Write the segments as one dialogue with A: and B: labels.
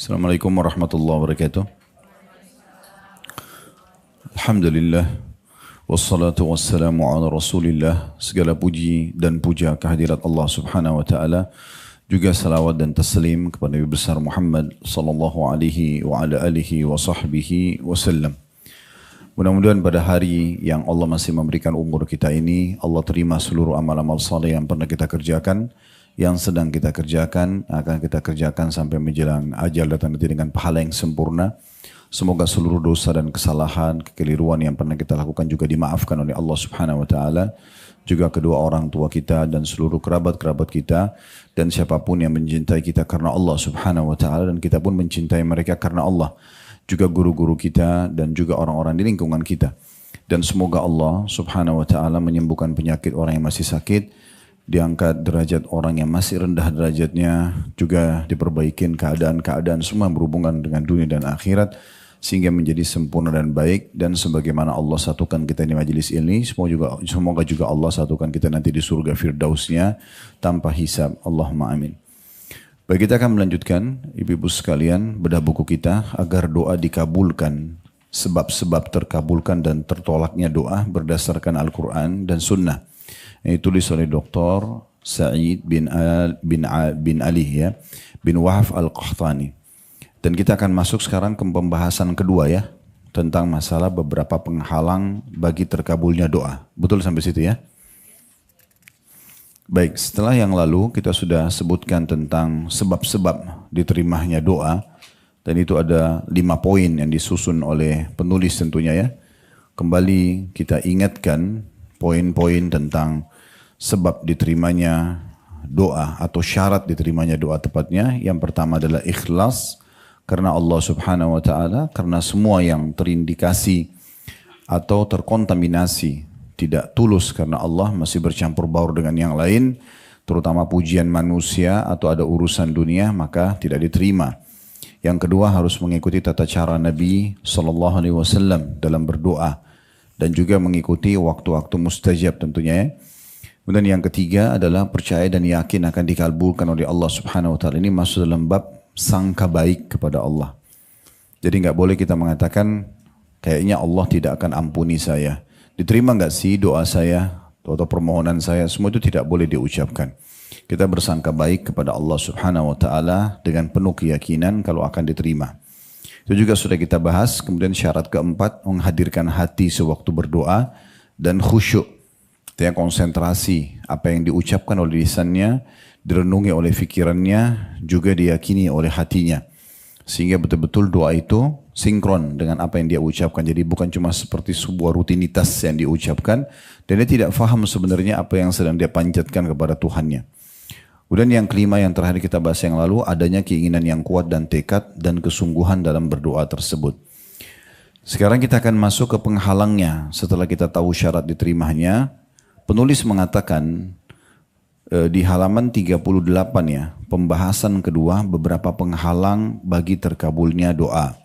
A: Assalamualaikum warahmatullahi wabarakatuh. Alhamdulillah. Wassalatu wassalamu ala rasulillah. Segala puji dan puja kehadirat Allah subhanahu wa ta'ala. Juga salawat dan taslim kepada Nabi besar Muhammad sallallahu alaihi wa ala alihi wa sahbihi wasallam. Mudah-mudahan pada hari yang Allah masih memberikan umur kita ini, Allah terima seluruh amal-amal saleh yang pernah kita kerjakan, yang sedang kita kerjakan, akan kita kerjakan sampai menjelang ajal datang nanti dengan pahala yang sempurna. Semoga seluruh dosa dan kesalahan, kekeliruan yang pernah kita lakukan juga dimaafkan oleh Allah subhanahu wa ta'ala. Juga kedua orang tua kita dan seluruh kerabat-kerabat kita. Dan siapapun yang mencintai kita karena Allah subhanahu wa ta'ala. Dan kita pun mencintai mereka karena Allah. Juga guru-guru kita dan juga orang-orang di lingkungan kita. Dan semoga Allah subhanahu wa ta'ala menyembuhkan penyakit orang yang masih sakit. Diangkat derajat orang yang masih rendah derajatnya, juga diperbaikin keadaan-keadaan semua berhubungan dengan dunia dan akhirat sehingga menjadi sempurna dan baik. Dan sebagaimana Allah satukan kita di majelis ini, semoga juga Allah satukan kita nanti di surga firdausnya tanpa hisab. Allahumma amin. Baik, kita akan melanjutkan ibu-ibu sekalian bedah buku kita agar doa dikabulkan, sebab-sebab terkabulkan dan tertolaknya doa berdasarkan Al-Quran dan Sunnah. Ini tulis oleh Dr. Sa'id bin Ali ya, bin Wahab Al-Qahtani. Dan kita akan masuk sekarang ke pembahasan kedua ya, tentang masalah beberapa penghalang bagi terkabulnya doa. Betul sampai situ ya? Baik, setelah yang lalu kita sudah sebutkan tentang sebab-sebab diterimanya doa. Dan itu ada 5 poin yang disusun oleh penulis tentunya ya. Kembali kita ingatkan poin-poin tentang sebab diterimanya doa atau syarat diterimanya doa tepatnya. Yang pertama adalah ikhlas karena Allah subhanahu wa ta'ala, karena semua yang terindikasi atau terkontaminasi tidak tulus karena Allah masih bercampur baur dengan yang lain, terutama pujian manusia atau ada urusan dunia, maka tidak diterima. Yang kedua harus mengikuti tata cara Nabi SAW dalam berdoa dan juga mengikuti waktu-waktu mustajab tentunya ya. Kemudian yang ketiga adalah percaya dan yakin akan dikabulkan oleh Allah subhanahu wa ta'ala. Ini masuk dalam bab sangka baik kepada Allah. Jadi nggak boleh kita mengatakan kayaknya Allah tidak akan ampuni saya. Diterima nggak sih doa saya atau permohonan saya? Semua itu tidak boleh diucapkan. Kita bersangka baik kepada Allah subhanahu wa ta'ala dengan penuh keyakinan kalau akan diterima. Itu juga sudah kita bahas. Kemudian syarat keempat, menghadirkan hati sewaktu berdoa dan khusyuk. Artinya konsentrasi apa yang diucapkan oleh lisannya, direnungi oleh fikirannya, juga diyakini oleh hatinya. Sehingga betul-betul doa itu sinkron dengan apa yang dia ucapkan. Jadi bukan cuma seperti sebuah rutinitas yang diucapkan, dan dia tidak faham sebenarnya apa yang sedang dia panjatkan kepada Tuhannya. Kemudian yang kelima yang terakhir kita bahas yang lalu, adanya keinginan yang kuat dan tekad dan kesungguhan dalam berdoa tersebut. Sekarang kita akan masuk ke penghalangnya. Setelah kita tahu syarat diterimanya, penulis mengatakan di halaman 38 ya, pembahasan kedua beberapa penghalang bagi terkabulnya doa.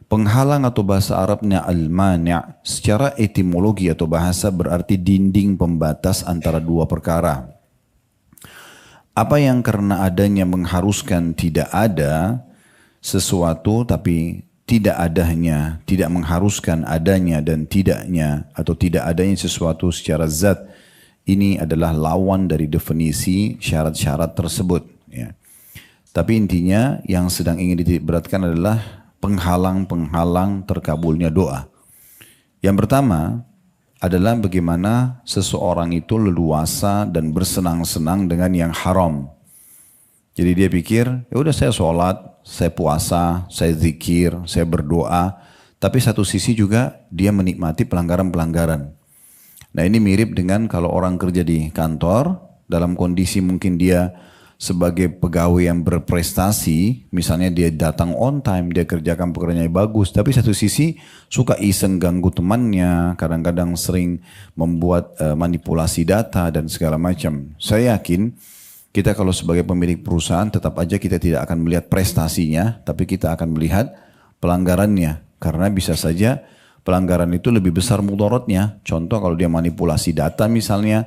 A: Penghalang atau bahasa Arabnya al-mani' secara etimologi atau bahasa berarti dinding pembatas antara dua perkara. Apa yang karena adanya mengharuskan tidak ada sesuatu, tapi tidak adanya, tidak mengharuskan adanya dan tidaknya atau tidak adanya sesuatu secara zat. Ini adalah lawan dari definisi syarat-syarat tersebut. Ya. Tapi intinya yang sedang ingin diberatkan adalah penghalang-penghalang terkabulnya doa. Yang pertama adalah bagaimana seseorang itu leluasa dan bersenang-senang dengan yang haram. Jadi dia pikir, ya udah saya sholat, saya puasa, saya zikir, saya berdoa. Tapi satu sisi juga dia menikmati pelanggaran-pelanggaran. Nah ini mirip dengan kalau orang kerja di kantor, dalam kondisi mungkin dia sebagai pegawai yang berprestasi, misalnya dia datang on time, dia kerjakan pekerjaannya bagus, tapi satu sisi suka iseng ganggu temannya, kadang-kadang sering membuat manipulasi data dan segala macam. Saya yakin kita kalau sebagai pemilik perusahaan tetap aja kita tidak akan melihat prestasinya, tapi kita akan melihat pelanggarannya. Karena bisa saja pelanggaran itu lebih besar mudaratnya. Contoh kalau dia manipulasi data misalnya,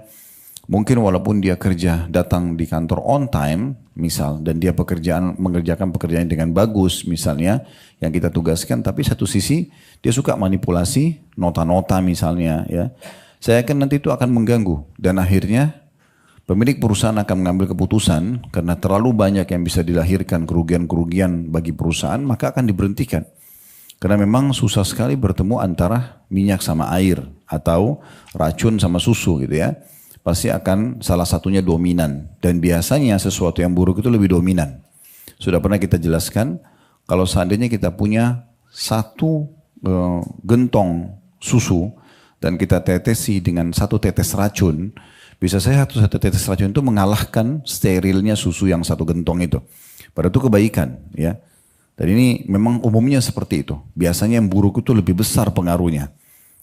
A: mungkin walaupun dia kerja datang di kantor on time, misal, dan dia mengerjakan pekerjaan dengan bagus misalnya yang kita tugaskan, tapi satu sisi dia suka manipulasi nota-nota misalnya ya. Saya yakin nanti itu akan mengganggu dan akhirnya pemilik perusahaan akan mengambil keputusan karena terlalu banyak yang bisa dilahirkan kerugian-kerugian bagi perusahaan, maka akan diberhentikan. Karena memang susah sekali bertemu antara minyak sama air atau racun sama susu gitu ya. Pasti akan salah satunya dominan. Dan biasanya sesuatu yang buruk itu lebih dominan. Sudah pernah kita jelaskan, kalau seandainya kita punya satu gentong susu dan kita tetesi dengan satu tetes racun, bisa saya satu tetes racun itu mengalahkan sterilnya susu yang satu gentong itu. Padahal itu kebaikan ya. Dan ini memang umumnya seperti itu. Biasanya yang buruk itu lebih besar pengaruhnya.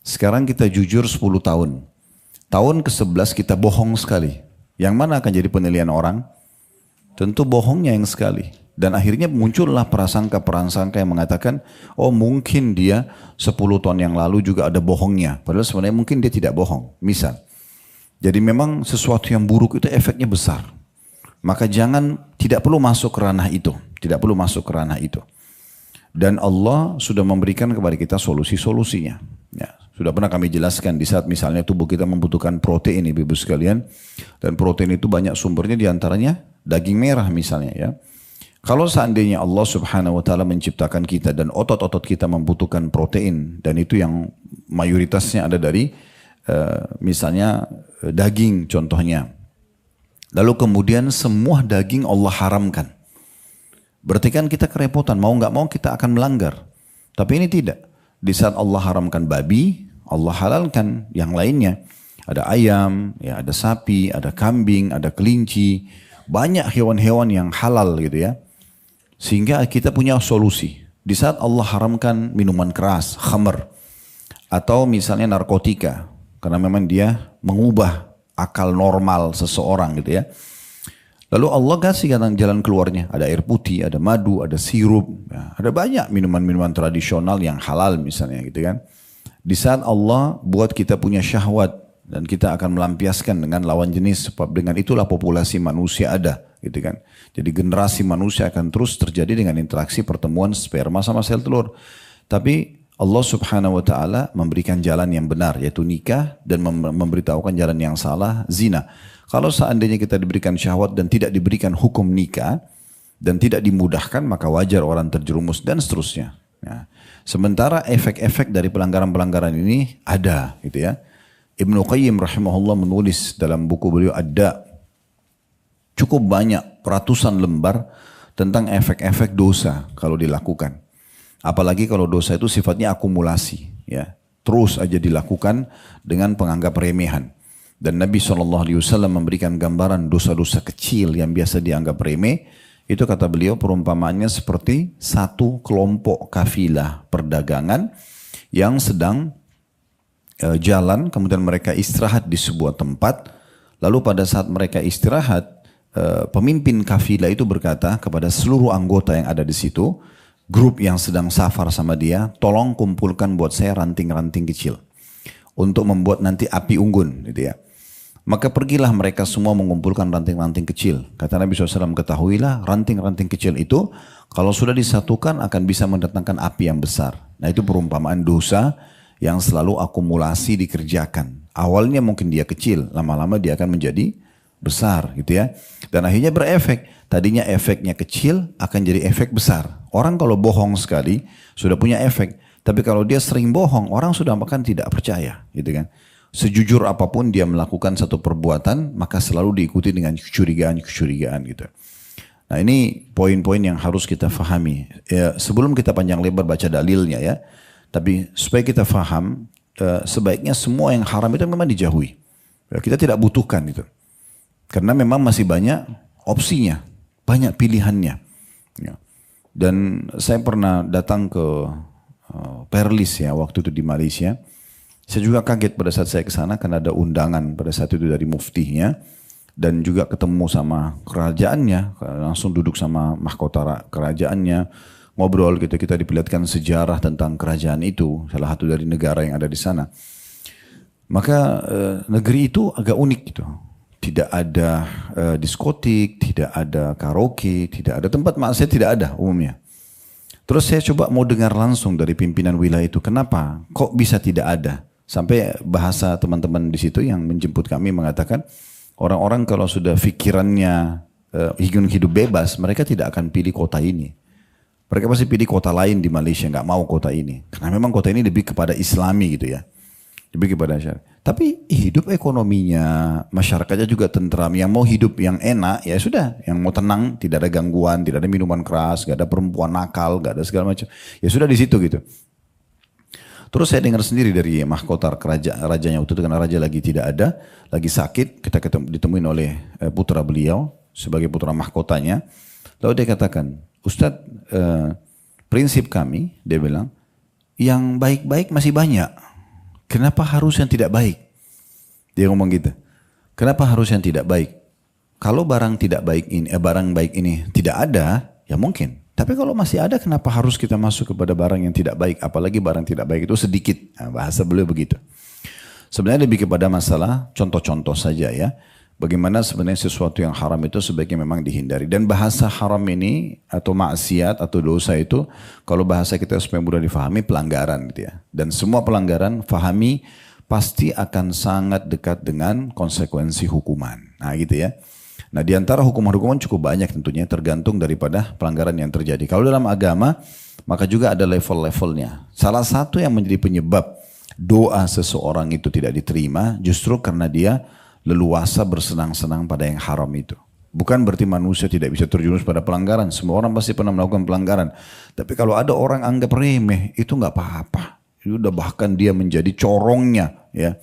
A: Sekarang kita jujur 10 tahun. Tahun ke-11 kita bohong sekali. Yang mana akan jadi penilaian orang? Tentu bohongnya yang sekali. Dan akhirnya muncullah prasangka-prasangka yang mengatakan, oh mungkin dia 10 tahun yang lalu juga ada bohongnya. Padahal sebenarnya mungkin dia tidak bohong. Misal. Jadi memang sesuatu yang buruk itu efeknya besar. Maka tidak perlu masuk ke ranah itu. Tidak perlu masuk ke ranah itu. Dan Allah sudah memberikan kepada kita solusi-solusinya. Ya, sudah pernah kami jelaskan di saat misalnya tubuh kita membutuhkan protein, ibu-ibu sekalian. Dan protein itu banyak sumbernya, diantaranya daging merah misalnya ya. Kalau seandainya Allah subhanahu wa ta'ala menciptakan kita dan otot-otot kita membutuhkan protein. Dan itu yang mayoritasnya ada dari misalnya daging contohnya. Lalu kemudian semua daging Allah haramkan. Berarti kan kita kerepotan, mau nggak mau kita akan melanggar. Tapi ini tidak. Di saat Allah haramkan babi, Allah halalkan yang lainnya. Ada ayam, ya ada sapi, ada kambing, ada kelinci. Banyak hewan-hewan yang halal gitu ya. Sehingga kita punya solusi. Di saat Allah haramkan minuman keras, khamr. Atau misalnya narkotika. Karena memang dia mengubah akal normal seseorang gitu ya. Lalu Allah kasih jalan keluarnya. Ada air putih, ada madu, ada sirup. Ya, ada banyak minuman-minuman tradisional yang halal misalnya gitu kan. Di saat Allah buat kita punya syahwat dan kita akan melampiaskan dengan lawan jenis. Sebab dengan itulah populasi manusia ada gitu kan. Jadi generasi manusia akan terus terjadi dengan interaksi pertemuan sperma sama sel telur. Tapi Allah subhanahu wa ta'ala memberikan jalan yang benar yaitu nikah dan memberitahukan jalan yang salah, zina. Kalau seandainya kita diberikan syahwat dan tidak diberikan hukum nikah dan tidak dimudahkan maka wajar orang terjerumus dan seterusnya. Ya. Sementara efek-efek dari pelanggaran-pelanggaran ini ada gitu ya. Ibnu Qayyim rahimahullah menulis dalam buku beliau Ad-Da' cukup banyak ratusan lembar tentang efek-efek dosa kalau dilakukan. Apalagi kalau dosa itu sifatnya akumulasi, ya terus aja dilakukan dengan penganggap remehan. Dan Nabi SAW memberikan gambaran dosa-dosa kecil yang biasa dianggap remeh. Itu kata beliau perumpamaannya seperti satu kelompok kafilah perdagangan yang sedang jalan, kemudian mereka istirahat di sebuah tempat. Lalu pada saat mereka istirahat, pemimpin kafilah itu berkata kepada seluruh anggota yang ada di situ, grup yang sedang safar sama dia, tolong kumpulkan buat saya ranting-ranting kecil untuk membuat nanti api unggun gitu ya. Maka pergilah mereka semua mengumpulkan ranting-ranting kecil. Kata Nabi SAW, ketahuilah ranting-ranting kecil itu kalau sudah disatukan akan bisa mendatangkan api yang besar. Nah itu perumpamaan dosa yang selalu akumulasi dikerjakan. Awalnya mungkin dia kecil, lama-lama dia akan menjadi besar gitu ya. Dan akhirnya berefek. Tadinya efeknya kecil akan jadi efek besar. Orang kalau bohong sekali sudah punya efek. Tapi kalau dia sering bohong, orang sudah makan tidak percaya gitu kan. Sejujur apapun dia melakukan satu perbuatan, maka selalu diikuti dengan kecurigaan gitu. Nah ini poin-poin yang harus kita fahami. Ya, sebelum kita panjang lebar baca dalilnya ya, tapi supaya kita faham, sebaiknya semua yang haram itu memang dijauhi. Ya, kita tidak butuhkan itu. Karena memang masih banyak opsinya, banyak pilihannya. Ya. Dan saya pernah datang ke Perlis ya, waktu itu di Malaysia. Saya juga kaget pada saat saya ke sana karena ada undangan pada saat itu dari muftihnya dan juga ketemu sama kerajaannya, langsung duduk sama mahkota kerajaannya, ngobrol gitu, kita diperlihatkan sejarah tentang kerajaan itu, salah satu dari negara yang ada di sana. Maka negeri itu agak unik gitu. tidak ada diskotik, tidak ada karaoke, tidak ada tempat maksiat, tidak ada umumnya. Terus saya coba mau dengar langsung dari pimpinan wilayah itu, kenapa? Kok bisa tidak ada? Sampai bahasa teman-teman di situ yang menjemput kami mengatakan, orang-orang kalau sudah pikirannya ingin hidup bebas, mereka tidak akan pilih kota ini. Mereka pasti pilih kota lain di Malaysia, nggak mau kota ini. Karena memang kota ini lebih kepada Islami gitu ya. Lebih kepada syariat. Tapi hidup ekonominya, masyarakatnya juga tentram. Yang mau hidup yang enak, ya sudah. Yang mau tenang, tidak ada gangguan, tidak ada minuman keras, nggak ada perempuan nakal, nggak ada segala macam. Ya sudah di situ gitu. Terus saya dengar sendiri dari mahkota rajanya waktu itu, karena raja lagi tidak ada, lagi sakit, kita ditemuin oleh putra beliau sebagai putra mahkotanya. Lalu dia katakan, Ustadz, prinsip kami, dia bilang, yang baik-baik masih banyak. Kenapa harus yang tidak baik? Dia ngomong gitu. Kenapa harus yang tidak baik? Kalau barang tidak baik ini, barang baik ini tidak ada, ya mungkin. Tapi kalau masih ada, kenapa harus kita masuk kepada barang yang tidak baik? Apalagi barang tidak baik itu sedikit. Nah, bahasa beliau begitu. Sebenarnya lebih kepada masalah contoh-contoh saja ya. Bagaimana sebenarnya sesuatu yang haram itu sebaiknya memang dihindari. Dan bahasa haram ini atau maksiat atau dosa itu, kalau bahasa kita supaya mudah difahami, pelanggaran gitu ya. Dan semua pelanggaran, fahami pasti akan sangat dekat dengan konsekuensi hukuman. Nah gitu ya. Nah di antara hukuman-hukuman cukup banyak tentunya, tergantung daripada pelanggaran yang terjadi. Kalau dalam agama, maka juga ada level-levelnya. Salah satu yang menjadi penyebab doa seseorang itu tidak diterima, justru karena dia leluasa bersenang-senang pada yang haram itu. Bukan berarti manusia tidak bisa terjerumus pada pelanggaran. Semua orang pasti pernah melakukan pelanggaran. Tapi kalau ada orang anggap remeh, itu nggak apa-apa. Itu udah bahkan dia menjadi corongnya, ya.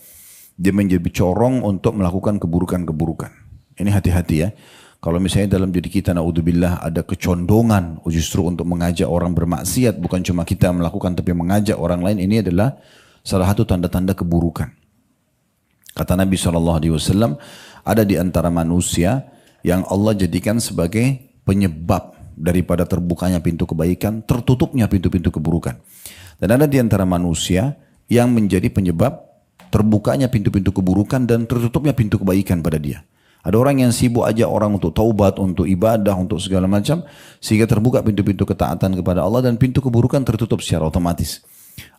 A: Dia menjadi corong untuk melakukan keburukan-keburukan. Ini hati-hati ya. Kalau misalnya dalam diri kita, naudzubillah, ada kecondongan justru untuk mengajak orang bermaksiat, bukan cuma kita melakukan tapi mengajak orang lain, ini adalah salah satu tanda-tanda keburukan. Kata Nabi SAW, ada di antara manusia yang Allah jadikan sebagai penyebab daripada terbukanya pintu kebaikan, tertutupnya pintu-pintu keburukan. Dan ada di antara manusia yang menjadi penyebab terbukanya pintu-pintu keburukan dan tertutupnya pintu kebaikan pada dia. Ada orang yang sibuk aja orang untuk taubat, untuk ibadah, untuk segala macam, sehingga terbuka pintu-pintu ketaatan kepada Allah dan pintu keburukan tertutup secara otomatis.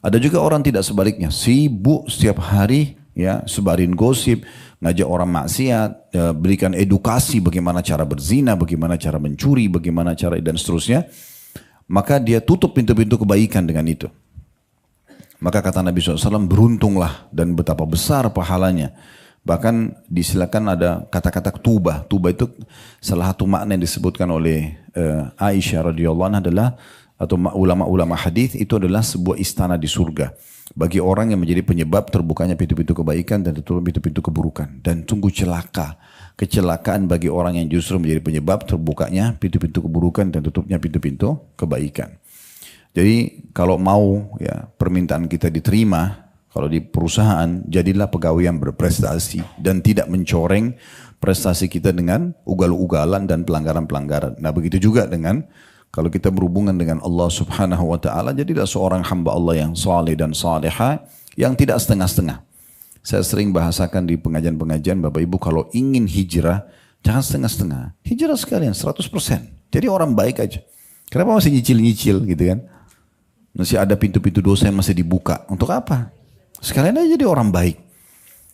A: Ada juga orang tidak sebaliknya, sibuk setiap hari, ya, sebarin gosip, ngajak orang maksiat, berikan edukasi bagaimana cara berzina, bagaimana cara mencuri, bagaimana cara dan seterusnya. Maka dia tutup pintu-pintu kebaikan dengan itu. Maka kata Nabi SAW, beruntunglah dan betapa besar pahalanya. Bahkan disilakan ada kata-kata tubah. Tubah itu salah satu makna yang disebutkan oleh Aisyah radhiyallahu anha adalah, atau ulama-ulama hadis, itu adalah sebuah istana di surga bagi orang yang menjadi penyebab terbukanya pintu-pintu kebaikan dan tutup pintu-pintu keburukan. Dan tunggu kecelakaan bagi orang yang justru menjadi penyebab terbukanya pintu-pintu keburukan dan tutupnya pintu-pintu kebaikan. Jadi kalau mau ya permintaan kita diterima, kalau di perusahaan, jadilah pegawai yang berprestasi dan tidak mencoreng prestasi kita dengan ugal-ugalan dan pelanggaran-pelanggaran. Nah begitu juga dengan kalau kita berhubungan dengan Allah Subhanahu wa taala, jadilah seorang hamba Allah yang saleh dan salihah, yang tidak setengah-setengah. Saya sering bahasakan di pengajian-pengajian, Bapak Ibu, kalau ingin hijrah, jangan setengah-setengah. Hijrah sekalian 100%. Jadi orang baik aja. Kenapa masih nyicil-nyicil gitu kan? Masih ada pintu-pintu dosa yang masih dibuka. Untuk apa? Sekalian aja jadi orang baik.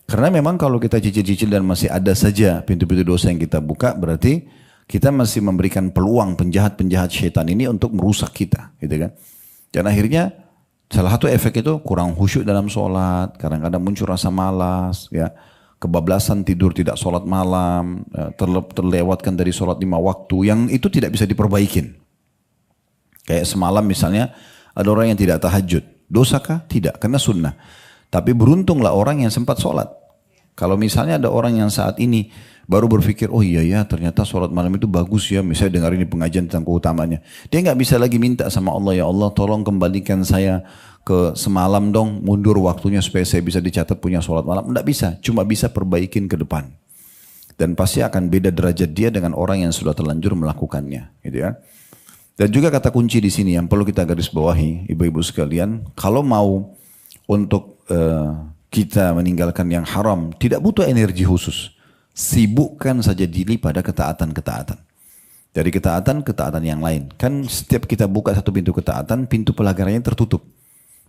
A: Karena memang kalau kita cicil-cicil dan masih ada saja pintu-pintu dosa yang kita buka, berarti kita masih memberikan peluang penjahat-penjahat syaitan ini untuk merusak kita, gitu kan? Dan akhirnya salah satu efek itu kurang khusyuk dalam sholat, kadang-kadang muncul rasa malas, ya, kebablasan tidur tidak sholat malam, terlewatkan dari sholat 5 waktu, yang itu tidak bisa diperbaikin. Kayak semalam misalnya ada orang yang tidak tahajud, dosakah? Tidak, karena sunnah. Tapi beruntunglah orang yang sempat sholat. Kalau misalnya ada orang yang saat ini baru berpikir, oh iya ya ternyata sholat malam itu bagus ya, misalnya dengar ini pengajian tentang keutamanya. Dia nggak bisa lagi minta sama Allah, ya Allah tolong kembalikan saya ke semalam dong, mundur waktunya supaya saya bisa dicatat punya sholat malam. Nggak bisa, cuma bisa perbaikin ke depan. Dan pasti akan beda derajat dia dengan orang yang sudah terlanjur melakukannya, gitu ya. Dan juga kata kunci di sini yang perlu kita garis bawahi, ibu-ibu sekalian, kalau mau untuk kita meninggalkan yang haram, tidak butuh energi khusus. Sibukkan saja diri pada ketaatan-ketaatan. Dari ketaatan yang lain. Kan setiap kita buka satu pintu ketaatan, pintu pelanggarannya tertutup.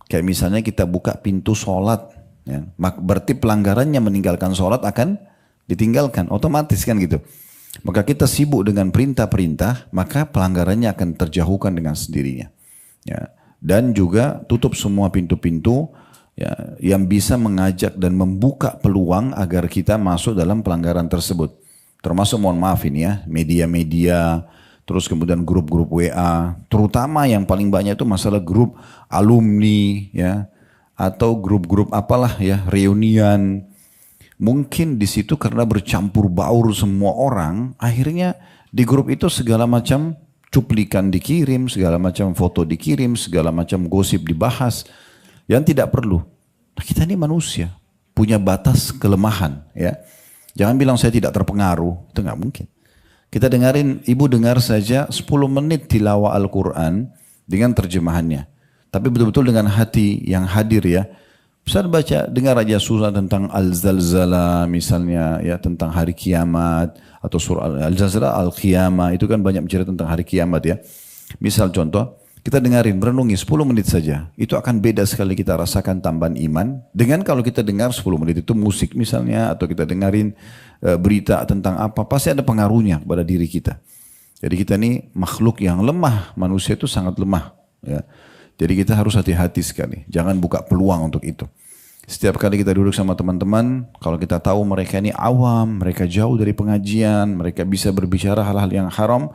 A: Kayak misalnya kita buka pintu sholat. Ya. Berarti pelanggarannya meninggalkan sholat akan ditinggalkan. Otomatis kan gitu. Maka kita sibuk dengan perintah-perintah, maka pelanggarannya akan terjauhkan dengan sendirinya. Ya. Dan juga tutup semua pintu-pintu ya, yang bisa mengajak dan membuka peluang agar kita masuk dalam pelanggaran tersebut. Termasuk mohon maaf ini ya, media-media, terus kemudian grup-grup WA, terutama yang paling banyak itu masalah grup alumni ya, atau grup-grup apalah ya, reunian. Mungkin di situ karena bercampur baur semua orang, akhirnya di grup itu segala macam cuplikan dikirim, segala macam foto dikirim, segala macam gosip dibahas yang tidak perlu. Nah, kita ini manusia, punya batas kelemahan ya. Jangan bilang saya tidak terpengaruh, itu nggak mungkin. Kita dengarin, ibu dengar saja 10 menit tilawah Al-Quran dengan terjemahannya. Tapi betul-betul dengan hati yang hadir ya. Bisa baca, dengar aja surah tentang Al-Zalzalah misalnya ya, tentang hari kiamat, atau surah Al-Zalzalah, Al-Qiyamah, itu kan banyak bicara tentang hari kiamat ya. Misal contoh, kita dengarin, merenungi 10 menit saja. Itu akan beda sekali kita rasakan tambahan iman. Dengan kalau kita dengar 10 menit itu musik misalnya, atau kita dengarin berita tentang apa, pasti ada pengaruhnya pada diri kita. Jadi kita ini makhluk yang lemah, manusia itu sangat lemah ya. Jadi kita harus hati-hati sekali. Jangan buka peluang untuk itu. Setiap kali kita duduk sama teman-teman, kalau kita tahu mereka ini awam, mereka jauh dari pengajian, mereka bisa berbicara hal-hal yang haram,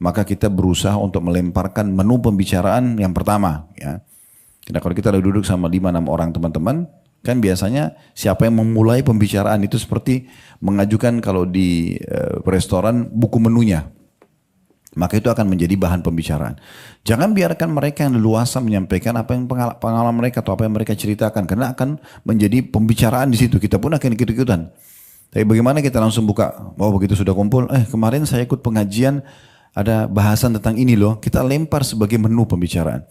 A: maka kita berusaha untuk melemparkan menu pembicaraan yang pertama. Ya. Karena kalau kita duduk sama 5-6 orang teman-teman, kan biasanya siapa yang memulai pembicaraan itu seperti mengajukan kalau di restoran buku menunya. Maka itu akan menjadi bahan pembicaraan. Jangan biarkan mereka yang leluasa menyampaikan apa yang pengalaman mereka atau apa yang mereka ceritakan. Karena akan menjadi pembicaraan di situ. Kita pun akan ikut-ikutan. Tapi bagaimana kita langsung buka, oh begitu sudah kumpul, kemarin saya ikut pengajian ada bahasan tentang ini loh. Kita lempar sebagai menu pembicaraan.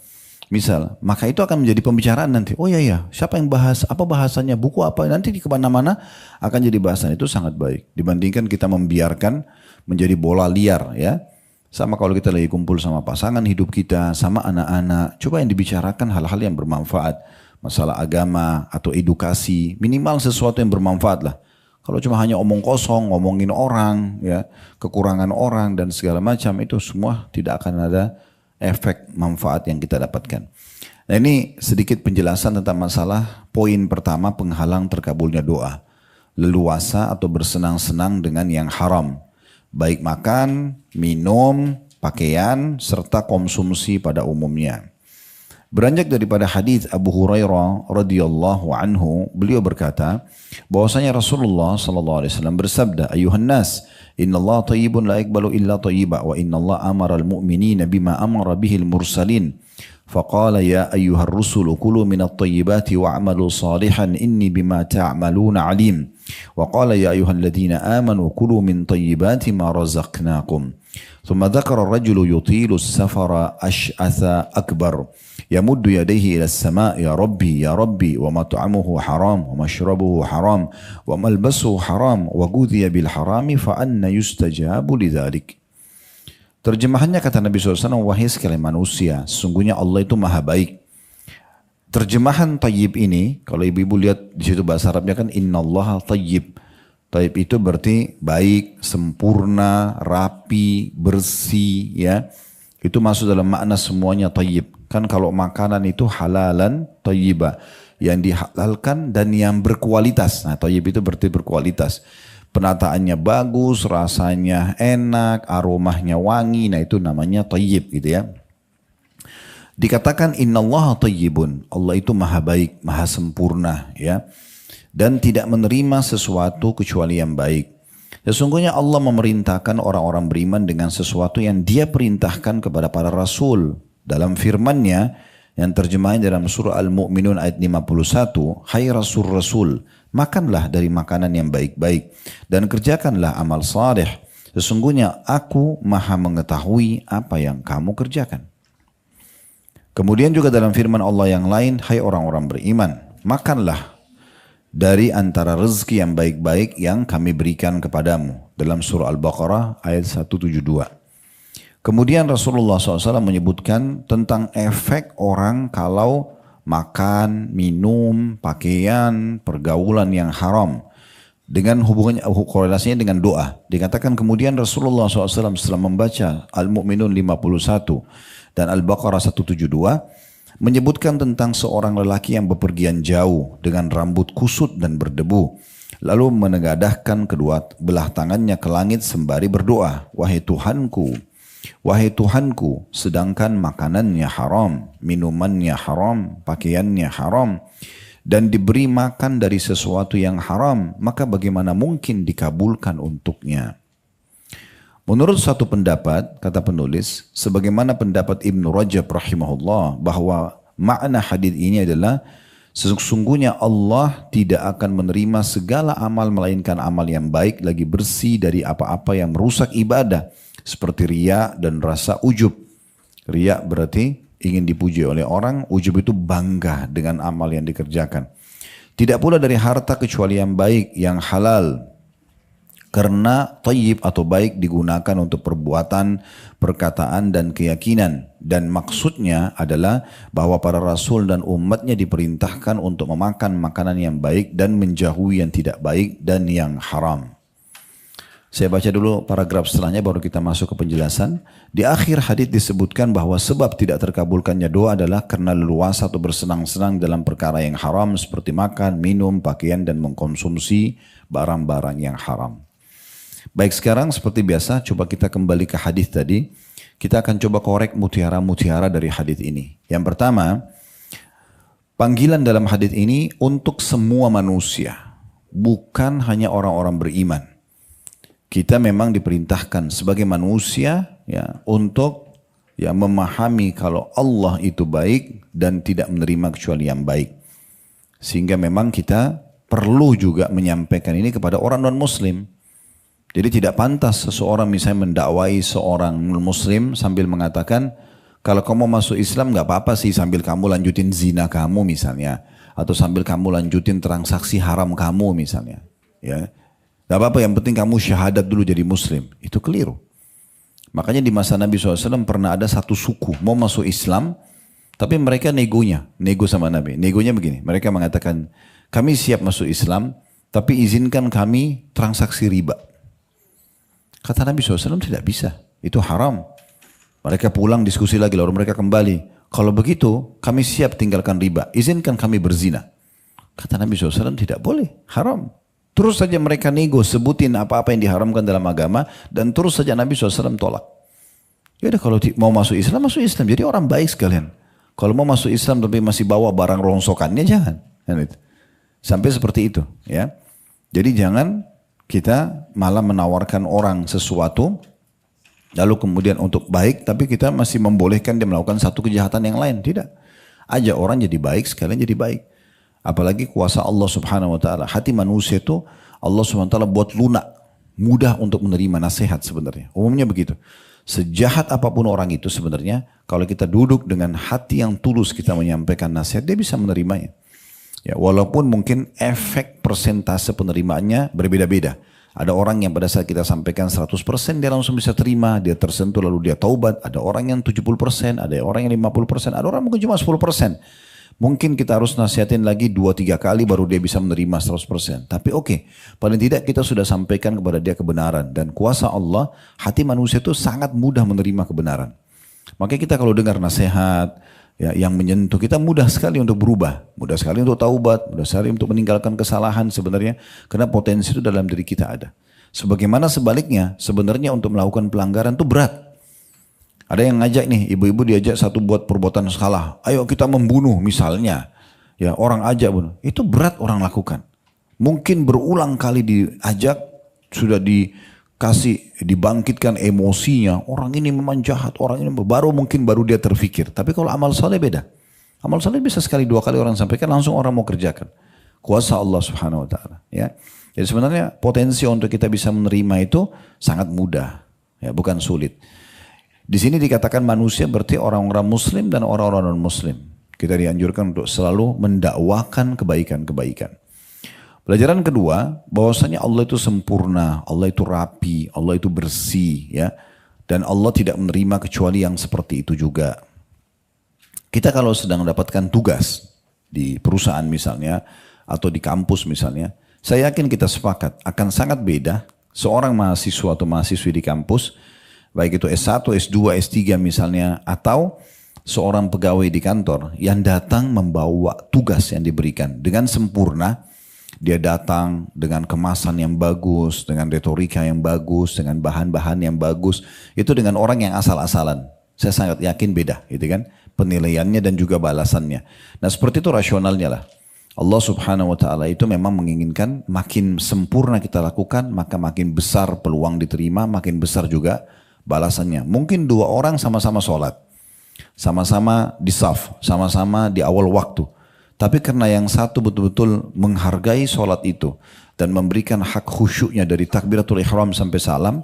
A: Misal, maka itu akan menjadi pembicaraan nanti. Oh iya, siapa yang bahas, apa bahasannya, buku apa, nanti di kemana-mana akan jadi bahasan. Itu sangat baik. Dibandingkan kita membiarkan menjadi bola liar ya. Sama kalau kita lagi kumpul sama pasangan hidup kita, sama anak-anak, coba yang dibicarakan hal-hal yang bermanfaat. Masalah agama atau edukasi, minimal sesuatu yang bermanfaat lah. Kalau cuma hanya omong kosong, ngomongin orang, ya, kekurangan orang dan segala macam, itu semua tidak akan ada efek manfaat yang kita dapatkan. Nah ini sedikit penjelasan tentang masalah poin pertama penghalang terkabulnya doa. Leluasa atau bersenang-senang dengan yang haram. Baik makan, minum, pakaian, serta konsumsi pada umumnya. Beranjak daripada hadis Abu Hurairah radhiyallahu anhu, beliau berkata bahwasanya Rasulullah sallallahu alaihi wasallam bersabda, "Ayuhan nas, innallaha thayyibun la yaqbalu illa thayyiba wa innallaha amara al-mu'minina bima amara bihi al-mursalin." Faqala ya ayyuhar rusulu kulu minat tayyibati wa'malu salihan inni bima ta'maluna alim. Wa qala ya ayyuhalladzina amanu kulu min tayyibati ma razaqnakum. Thumma dzakara ar-rajulu yutilu as-safara ash'atha akbar. Yamuddu yadayhi ila as-sama' ya rabbi wa mat'amuhu haram wa mashrabuhu haram wa malbasuhu haram wa ghudhiya bil harami fa anna yustajabu lidzalik. Terjemahannya kata Nabi SAW, wahai sekalian manusia, sesungguhnya Allah itu maha baik. Terjemahan tayyib ini, kalau ibu-ibu lihat di situ bahasa Arabnya kan innallaha tayyib. Tayyib itu berarti baik, sempurna, rapi, bersih, ya. Itu masuk dalam makna semuanya tayyib. Kan kalau makanan itu halalan tayyiba, yang dihalalkan dan yang berkualitas. Nah, tayyib itu berarti berkualitas. Penataannya bagus, rasanya enak, aromanya wangi, nah itu namanya tayyib gitu ya. Dikatakan innallaha tayyibun, Allah itu maha baik, maha sempurna ya. Dan tidak menerima sesuatu kecuali yang baik. Sesungguhnya Allah memerintahkan orang-orang beriman dengan sesuatu yang dia perintahkan kepada para rasul. Dalam firman-Nya yang terjemahnya dalam surah Al-Mu'minun ayat 51, hai rasul-rasul, makanlah dari makanan yang baik-baik dan kerjakanlah amal saleh. Sesungguhnya aku maha mengetahui apa yang kamu kerjakan. Kemudian juga dalam firman Allah yang lain, hai orang-orang beriman, makanlah dari antara rezeki yang baik-baik yang kami berikan kepadamu. Dalam surah Al-Baqarah ayat 172. Kemudian Rasulullah SAW menyebutkan tentang efek orang kalau makan, minum, pakaian, pergaulan yang haram. Dengan hubungannya, korelasinya dengan doa. Dikatakan kemudian Rasulullah SAW setelah membaca Al-Mu'minun 51 dan Al-Baqarah 172, menyebutkan tentang seorang lelaki yang bepergian jauh dengan rambut kusut dan berdebu. Lalu menegadahkan kedua belah tangannya ke langit sembari berdoa. Wahai Tuhanku, sedangkan makanannya haram, minumannya haram, pakaiannya haram, dan diberi makan dari sesuatu yang haram, maka bagaimana mungkin dikabulkan untuknya? Menurut satu pendapat, kata penulis, sebagaimana pendapat Ibnu Rajab rahimahullah, bahwa makna hadis ini adalah sesungguhnya Allah tidak akan menerima segala amal melainkan amal yang baik lagi bersih dari apa-apa yang merusak ibadah, seperti riya dan rasa ujub. Riya berarti ingin dipuji oleh orang, ujub itu bangga dengan amal yang dikerjakan. Tidak pula dari harta kecuali yang baik, yang halal. Karena tayyib atau baik digunakan untuk perbuatan, perkataan dan keyakinan. Dan maksudnya adalah bahwa para rasul dan umatnya diperintahkan untuk memakan makanan yang baik dan menjauhi yang tidak baik dan yang haram. Saya baca dulu paragraf setelahnya baru kita masuk ke penjelasan. Di akhir hadis disebutkan bahwa sebab tidak terkabulkannya doa adalah karena leluasa atau bersenang-senang dalam perkara yang haram seperti makan, minum, pakaian dan mengkonsumsi barang-barang yang haram. Baik, sekarang seperti biasa coba kita kembali ke hadis tadi. Kita akan coba korek mutiara-mutiara dari hadis ini. Yang pertama, panggilan dalam hadis ini untuk semua manusia, bukan hanya orang-orang beriman. Kita memang diperintahkan sebagai manusia ya untuk ya memahami kalau Allah itu baik dan tidak menerima kecuali yang baik. Sehingga memang kita perlu juga menyampaikan ini kepada orang non-muslim. Jadi tidak pantas seseorang misalnya mendakwai seorang muslim sambil mengatakan, kalau kamu masuk Islam gak apa-apa sih sambil kamu lanjutin zina kamu misalnya. Atau sambil kamu lanjutin transaksi haram kamu misalnya. Ya, gak apa-apa, yang penting kamu syahadat dulu jadi muslim. Itu keliru. Makanya di masa Nabi SAW pernah ada satu suku mau masuk Islam, tapi mereka nego sama Nabi. Negonya begini, mereka mengatakan, kami siap masuk Islam, tapi izinkan kami transaksi riba. Kata Nabi SAW tidak bisa, itu haram. Mereka pulang diskusi lagi, lalu mereka kembali. Kalau begitu kami siap tinggalkan riba, izinkan kami berzina. Kata Nabi SAW tidak boleh, haram. Terus saja mereka nego, sebutin apa-apa yang diharamkan dalam agama, dan terus saja Nabi SAW tolak. Yaudah kalau mau masuk Islam, jadi orang baik sekalian. Kalau mau masuk Islam tapi masih bawa barang rongsokannya, jangan. Sampai seperti itu. Ya. Jadi jangan kita malah menawarkan orang sesuatu, lalu kemudian untuk baik, tapi kita masih membolehkan dia melakukan satu kejahatan yang lain. Tidak. Ajak orang jadi baik, sekalian jadi baik. Apalagi kuasa Allah subhanahu wa ta'ala. Hati manusia itu Allah subhanahu wa ta'ala buat lunak. Mudah untuk menerima nasihat sebenarnya. Umumnya begitu. Sejahat apapun orang itu sebenarnya, kalau kita duduk dengan hati yang tulus kita menyampaikan nasihat, dia bisa menerimanya. Ya, walaupun mungkin efek persentase penerimaannya berbeda-beda. Ada orang yang pada saat kita sampaikan 100% dia langsung bisa terima, dia tersentuh lalu dia taubat. Ada orang yang 70%, ada orang yang 50%, ada orang mungkin cuma 10%. Mungkin kita harus nasihatin lagi 2-3 kali baru dia bisa menerima 100%. Tapi oke, paling tidak kita sudah sampaikan kepada dia kebenaran. Dan kuasa Allah, hati manusia itu sangat mudah menerima kebenaran. Makanya kita kalau dengar nasihat, ya, yang menyentuh kita mudah sekali untuk berubah, mudah sekali untuk taubat, mudah sekali untuk meninggalkan kesalahan sebenarnya, karena potensi itu dalam diri kita ada. Sebagaimana sebaliknya, sebenarnya untuk melakukan pelanggaran itu berat. Ada yang ngajak nih, ibu-ibu diajak satu buat perbuatan salah, ayo kita membunuh misalnya, ya orang ajak bunuh, itu berat orang lakukan. Mungkin berulang kali diajak, sudah dibangkitkan emosinya, orang ini memang jahat, orang ini baru dia terfikir. Tapi kalau amal saleh beda. Amal saleh bisa sekali 2 kali orang sampaikan langsung orang mau kerjakan. Kuasa Allah subhanahu wa ta'ala. Ya. Jadi sebenarnya potensi untuk kita bisa menerima itu sangat mudah, ya, bukan sulit. Di sini dikatakan manusia berarti orang-orang muslim dan orang-orang non muslim. Kita dianjurkan untuk selalu mendakwakan kebaikan-kebaikan. Pelajaran kedua, bahwasanya Allah itu sempurna, Allah itu rapi, Allah itu bersih, ya. Dan Allah tidak menerima kecuali yang seperti itu juga. Kita kalau sedang mendapatkan tugas di perusahaan misalnya, atau di kampus misalnya, saya yakin kita sepakat akan sangat beda seorang mahasiswa atau mahasiswi di kampus, baik itu S1, S2, S3 misalnya, atau seorang pegawai di kantor yang datang membawa tugas yang diberikan dengan sempurna. Dia datang dengan kemasan yang bagus, dengan retorika yang bagus, dengan bahan-bahan yang bagus. Itu dengan orang yang asal-asalan. Saya sangat yakin beda, gitu kan? Penilaiannya dan juga balasannya. Nah, seperti itu rasionalnya lah. Allah Subhanahu wa taala itu memang menginginkan makin sempurna kita lakukan, maka makin besar peluang diterima, makin besar juga balasannya. Mungkin dua orang sama-sama sholat, sama-sama di saf, sama-sama di awal waktu. Tapi karena yang satu betul-betul menghargai sholat itu dan memberikan hak khusyuknya dari takbiratul ihram sampai salam,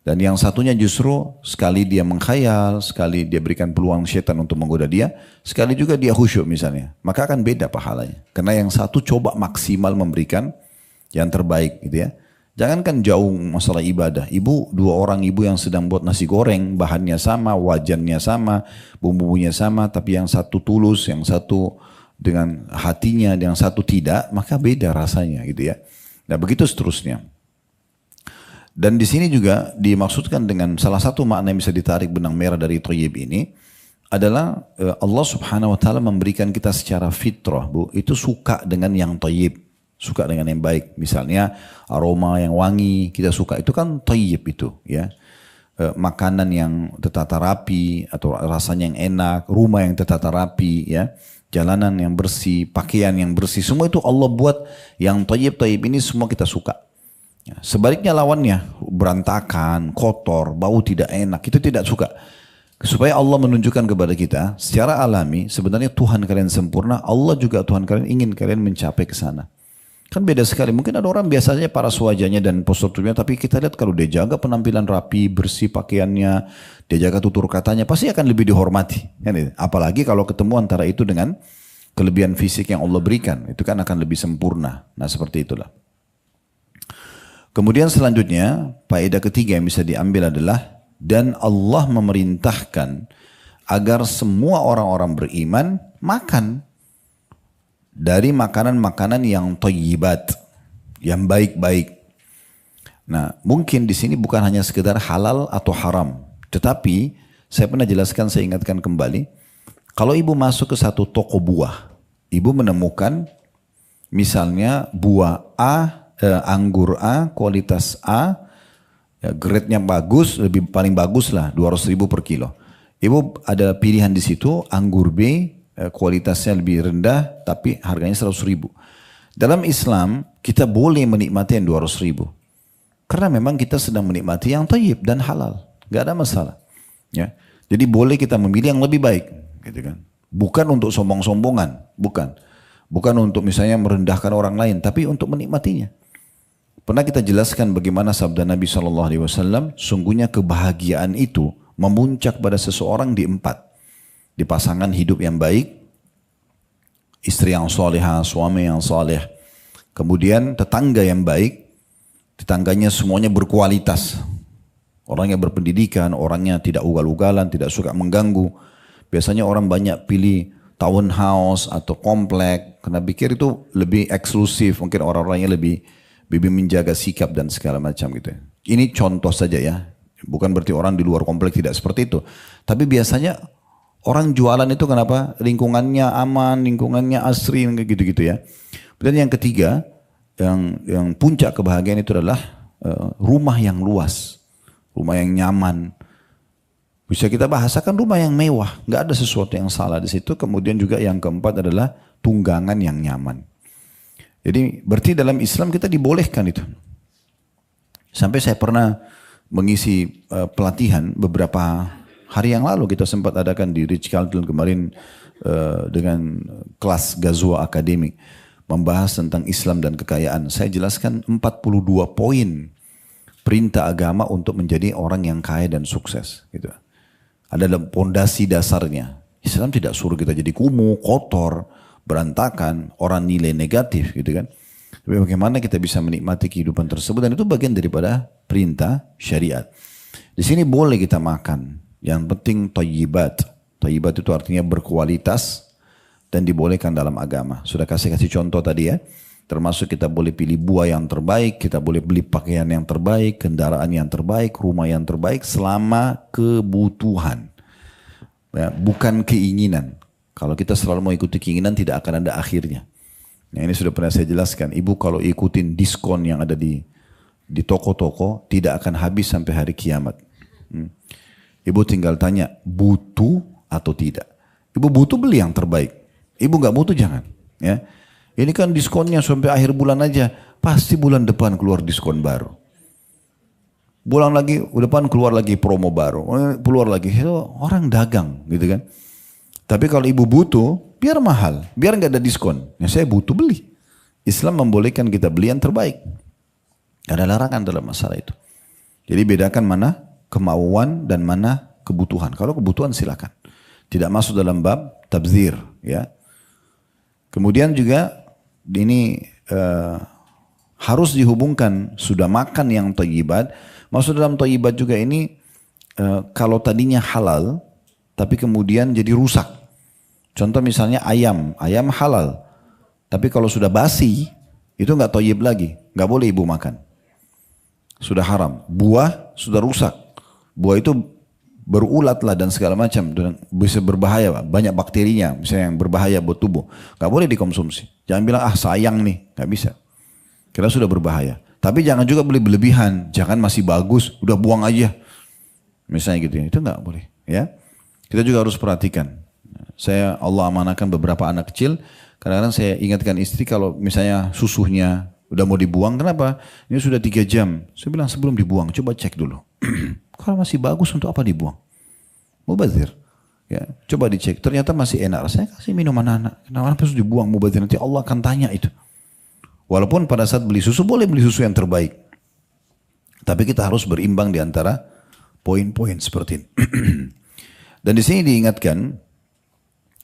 A: dan yang satunya justru sekali dia mengkhayal, sekali dia berikan peluang syaitan untuk menggoda dia, sekali juga dia khusyuk misalnya, maka akan beda pahalanya. Karena yang satu coba maksimal memberikan yang terbaik gitu ya. Jangankan jauh masalah ibadah. Dua orang ibu yang sedang buat nasi goreng, bahannya sama, wajannya sama, bumbunya sama, tapi yang satu tulus, yang satu dengan hatinya, yang satu tidak, maka beda rasanya gitu ya. Nah, begitu seterusnya. Dan di sini juga dimaksudkan dengan salah satu makna yang bisa ditarik benang merah dari thayyib ini adalah Allah Subhanahu wa taala memberikan kita secara fitrah, Bu, itu suka dengan yang thayyib, suka dengan yang baik. Misalnya aroma yang wangi, kita suka, itu kan thayyib itu ya. Makanan yang tertata rapi atau rasanya yang enak, rumah yang tertata rapi ya. Jalanan yang bersih, pakaian yang bersih, semua itu Allah buat yang thayyib-thayyib ini semua kita suka. Ya, sebaliknya lawannya, berantakan, kotor, bau tidak enak, itu tidak suka. Supaya Allah menunjukkan kepada kita, secara alami, sebenarnya Tuhan kalian sempurna, Allah juga Tuhan kalian ingin kalian mencapai ke sana. Kan beda sekali, mungkin ada orang biasanya paras wajahnya dan postur tubuhnya, tapi kita lihat kalau dia jaga penampilan rapi, bersih pakaiannya, dia jaga tutur katanya, pasti akan lebih dihormati. Apalagi kalau ketemu antara itu dengan kelebihan fisik yang Allah berikan, itu kan akan lebih sempurna. Nah, seperti itulah. Kemudian selanjutnya, faedah ketiga yang bisa diambil adalah, dan Allah memerintahkan agar semua orang-orang beriman makan dari makanan-makanan yang thayyibat, yang baik-baik. Nah, mungkin di sini bukan hanya sekedar halal atau haram, tetapi saya pernah jelaskan, saya ingatkan kembali, kalau ibu masuk ke satu toko buah, ibu menemukan misalnya buah A, anggur A, kualitas A, ya, grade-nya bagus, paling bagus lah, 200.000 per kilo. Ibu ada pilihan di situ, anggur B, kualitasnya lebih rendah tapi harganya 100.000. Dalam Islam kita boleh menikmati yang 200.000 karena memang kita sedang menikmati yang thayyib dan halal, gak ada masalah ya. Jadi boleh kita memilih yang lebih baik gitu kan, bukan untuk sombong-sombongan, bukan untuk misalnya merendahkan orang lain, tapi untuk menikmatinya. Pernah kita jelaskan bagaimana sabda Nabi SAW, sungguhnya kebahagiaan itu memuncak pada seseorang di 4. Di pasangan hidup yang baik, istri yang salihah, suami yang saleh, kemudian tetangga yang baik, tetangganya semuanya berkualitas, orangnya berpendidikan, orangnya tidak ugal-ugalan, tidak suka mengganggu. Biasanya orang banyak pilih townhouse atau komplek karena pikir itu lebih eksklusif, mungkin orang-orangnya lebih menjaga sikap dan segala macam gitu. Ini contoh saja ya, bukan berarti orang di luar komplek tidak seperti itu, tapi biasanya orang jualan itu kenapa? Lingkungannya aman, lingkungannya asri, gitu-gitu ya. Dan yang ketiga, yang puncak kebahagiaan itu adalah rumah yang luas, rumah yang nyaman. Bisa kita bahasakan rumah yang mewah, nggak ada sesuatu yang salah di situ. Kemudian juga yang keempat adalah tunggangan yang nyaman. Jadi berarti dalam Islam kita dibolehkan itu. Sampai saya pernah mengisi pelatihan beberapa hari yang lalu, kita sempat adakan di Ritz-Carlton kemarin dengan kelas Ghazwa akademik, membahas tentang Islam dan kekayaan. Saya jelaskan 42 poin perintah agama untuk menjadi orang yang kaya dan sukses. Gitu. Ada pondasi dasarnya. Islam tidak suruh kita jadi kumuh, kotor, berantakan, orang nilai negatif, gitu kan. Tapi bagaimana kita bisa menikmati kehidupan tersebut, dan itu bagian daripada perintah syariat. Di sini boleh kita makan, yang penting thayyibat. Thayyibat itu artinya berkualitas dan dibolehkan dalam agama. Sudah kasih contoh tadi ya. Termasuk kita boleh pilih buah yang terbaik, kita boleh beli pakaian yang terbaik, kendaraan yang terbaik, rumah yang terbaik selama kebutuhan. Ya, bukan keinginan. Kalau kita selalu mau ikuti keinginan tidak akan ada akhirnya. Nah, ini sudah pernah saya jelaskan. Ibu kalau ikutin diskon yang ada di toko-toko tidak akan habis sampai hari kiamat. Ibu tinggal tanya butuh atau tidak. Ibu butuh beli yang terbaik. Ibu nggak butuh jangan. Ya. Ini kan diskonnya sampai akhir bulan aja. Pasti bulan depan keluar diskon baru. Bulan lagi, depan keluar lagi promo baru. Keluar lagi. Itu orang dagang gitu kan. Tapi kalau ibu butuh, biar mahal. Biar nggak ada diskon. Ya saya butuh beli. Islam membolehkan kita beli yang terbaik. Gak ada larangan dalam masalah itu. Jadi bedakan mana kemauan dan mana kebutuhan. Kalau kebutuhan silakan. Tidak masuk dalam bab tabzir. Ya. Kemudian juga ini harus dihubungkan sudah makan yang thayyibat. Maksud dalam thayyibat juga ini kalau tadinya halal tapi kemudian jadi rusak. Contoh misalnya ayam halal. Tapi kalau sudah basi itu nggak thayyib lagi, nggak boleh ibu makan. Sudah haram. Buah sudah rusak. Buah itu berulat lah dan segala macam, dan bisa berbahaya, banyak bakterinya misalnya yang berbahaya buat tubuh, nggak boleh dikonsumsi. Jangan bilang sayang nih, nggak bisa, karena sudah berbahaya. Tapi jangan juga beli berlebihan, jangan masih bagus udah buang aja misalnya gitu ya, itu nggak boleh ya. Kita juga harus perhatikan. Allah amanahkan beberapa anak kecil, kadang-kadang saya ingatkan istri kalau misalnya susunya udah mau dibuang, kenapa? Ini sudah 3 jam. Saya bilang sebelum dibuang coba cek dulu. Kalau masih bagus untuk apa dibuang? Mubazir. Ya, coba dicek. Ternyata masih enak. Rasanya kasih minuman anak. Kenapa harus dibuang mubazir? Nanti Allah akan tanya itu. Walaupun pada saat beli susu boleh beli susu yang terbaik. Tapi kita harus berimbang di antara poin-poin seperti ini. Dan di sini diingatkan,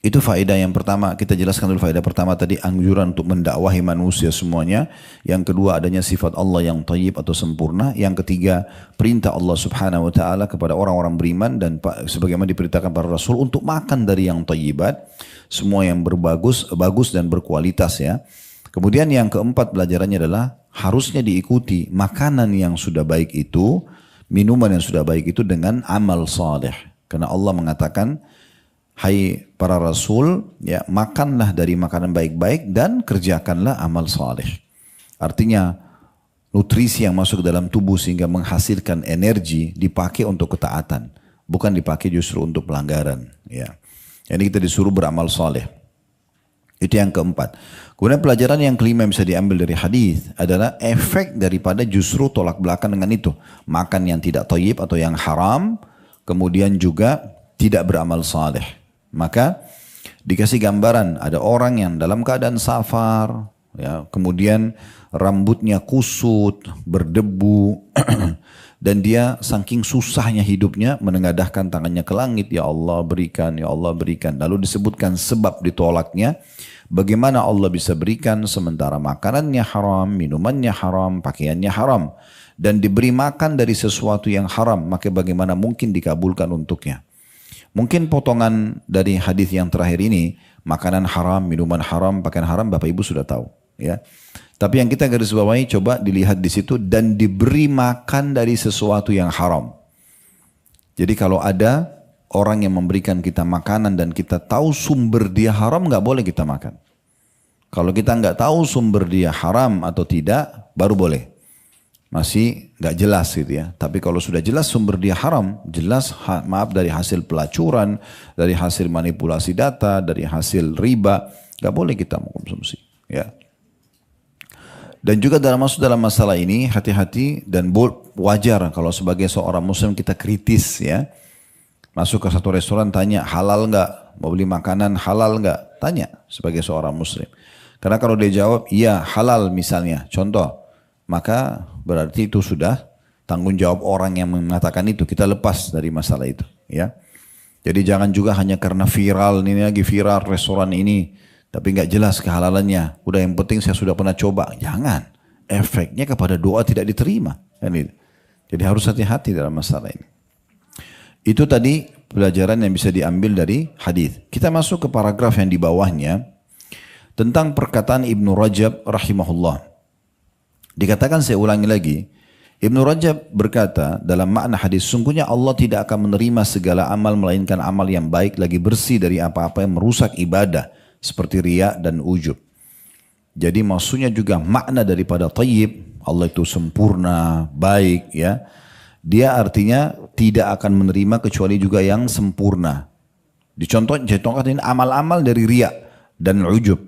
A: itu faedah yang pertama, kita jelaskan dulu faedah pertama tadi, anjuran untuk mendakwahi manusia semuanya. Yang kedua adanya sifat Allah yang thayyib atau sempurna. Yang ketiga perintah Allah subhanahu wa ta'ala kepada orang-orang beriman dan sebagaimana diperintahkan para rasul untuk makan dari yang thayyibat. Semua yang bagus dan berkualitas ya. Kemudian yang keempat pelajarannya adalah harusnya diikuti makanan yang sudah baik itu, minuman yang sudah baik itu dengan amal saleh. Karena Allah mengatakan, hai para rasul, ya makanlah dari makanan baik-baik dan kerjakanlah amal saleh. Artinya nutrisi yang masuk ke dalam tubuh sehingga menghasilkan energi dipakai untuk ketaatan, bukan dipakai justru untuk pelanggaran. Ya, jadi kita disuruh beramal saleh. Itu yang keempat. Kemudian pelajaran yang kelima yang bisa diambil dari hadis adalah efek daripada justru tolak belakang dengan itu, makan yang tidak thayyib atau yang haram, kemudian juga tidak beramal saleh. Maka dikasih gambaran ada orang yang dalam keadaan safar, ya, kemudian rambutnya kusut, berdebu, dan dia saking susahnya hidupnya menengadahkan tangannya ke langit, ya Allah berikan, ya Allah berikan. Lalu disebutkan sebab ditolaknya, bagaimana Allah bisa berikan sementara makanannya haram, minumannya haram, pakaiannya haram, dan diberi makan dari sesuatu yang haram, maka bagaimana mungkin dikabulkan untuknya. Mungkin potongan dari hadis yang terakhir ini, makanan haram, minuman haram, pakaian haram, Bapak Ibu sudah tahu, ya. Tapi yang kita garis bawahi coba dilihat di situ, dan diberi makan dari sesuatu yang haram. Jadi kalau ada orang yang memberikan kita makanan dan kita tahu sumber dia haram, nggak boleh kita makan. Kalau kita nggak tahu sumber dia haram atau tidak, baru boleh. Masih nggak jelas gitu ya. Tapi kalau sudah jelas sumber dia haram, jelas maaf dari hasil pelacuran, dari hasil manipulasi data, dari hasil riba, nggak boleh kita mengkonsumsi. Ya. Dan juga masuk dalam masalah ini hati-hati dan wajar kalau sebagai seorang muslim kita kritis ya. Masuk ke satu restoran tanya halal nggak, mau beli makanan halal nggak, tanya sebagai seorang muslim. Karena kalau dia jawab iya halal misalnya, contoh, maka berarti itu sudah tanggung jawab orang yang mengatakan itu. Kita lepas dari masalah itu, ya. Jadi jangan juga hanya karena viral, ini lagi viral restoran ini, tapi nggak jelas kehalalannya. Udah yang penting saya sudah pernah coba. Jangan. Efeknya kepada doa tidak diterima. Kan itu. Jadi harus hati-hati dalam masalah ini. Itu tadi pelajaran yang bisa diambil dari hadis. Kita masuk ke paragraf yang di bawahnya tentang perkataan Ibnu Rajab rahimahullah. Dikatakan, saya ulangi lagi, Ibnu Rajab berkata dalam makna hadis, sungguhnya Allah tidak akan menerima segala amal melainkan amal yang baik lagi bersih dari apa-apa yang merusak ibadah seperti riya dan ujub. Jadi maksudnya juga makna daripada thayyib, Allah itu sempurna, baik ya. Dia artinya tidak akan menerima kecuali juga yang sempurna. Dicontohkan amal-amal dari riya dan ujub.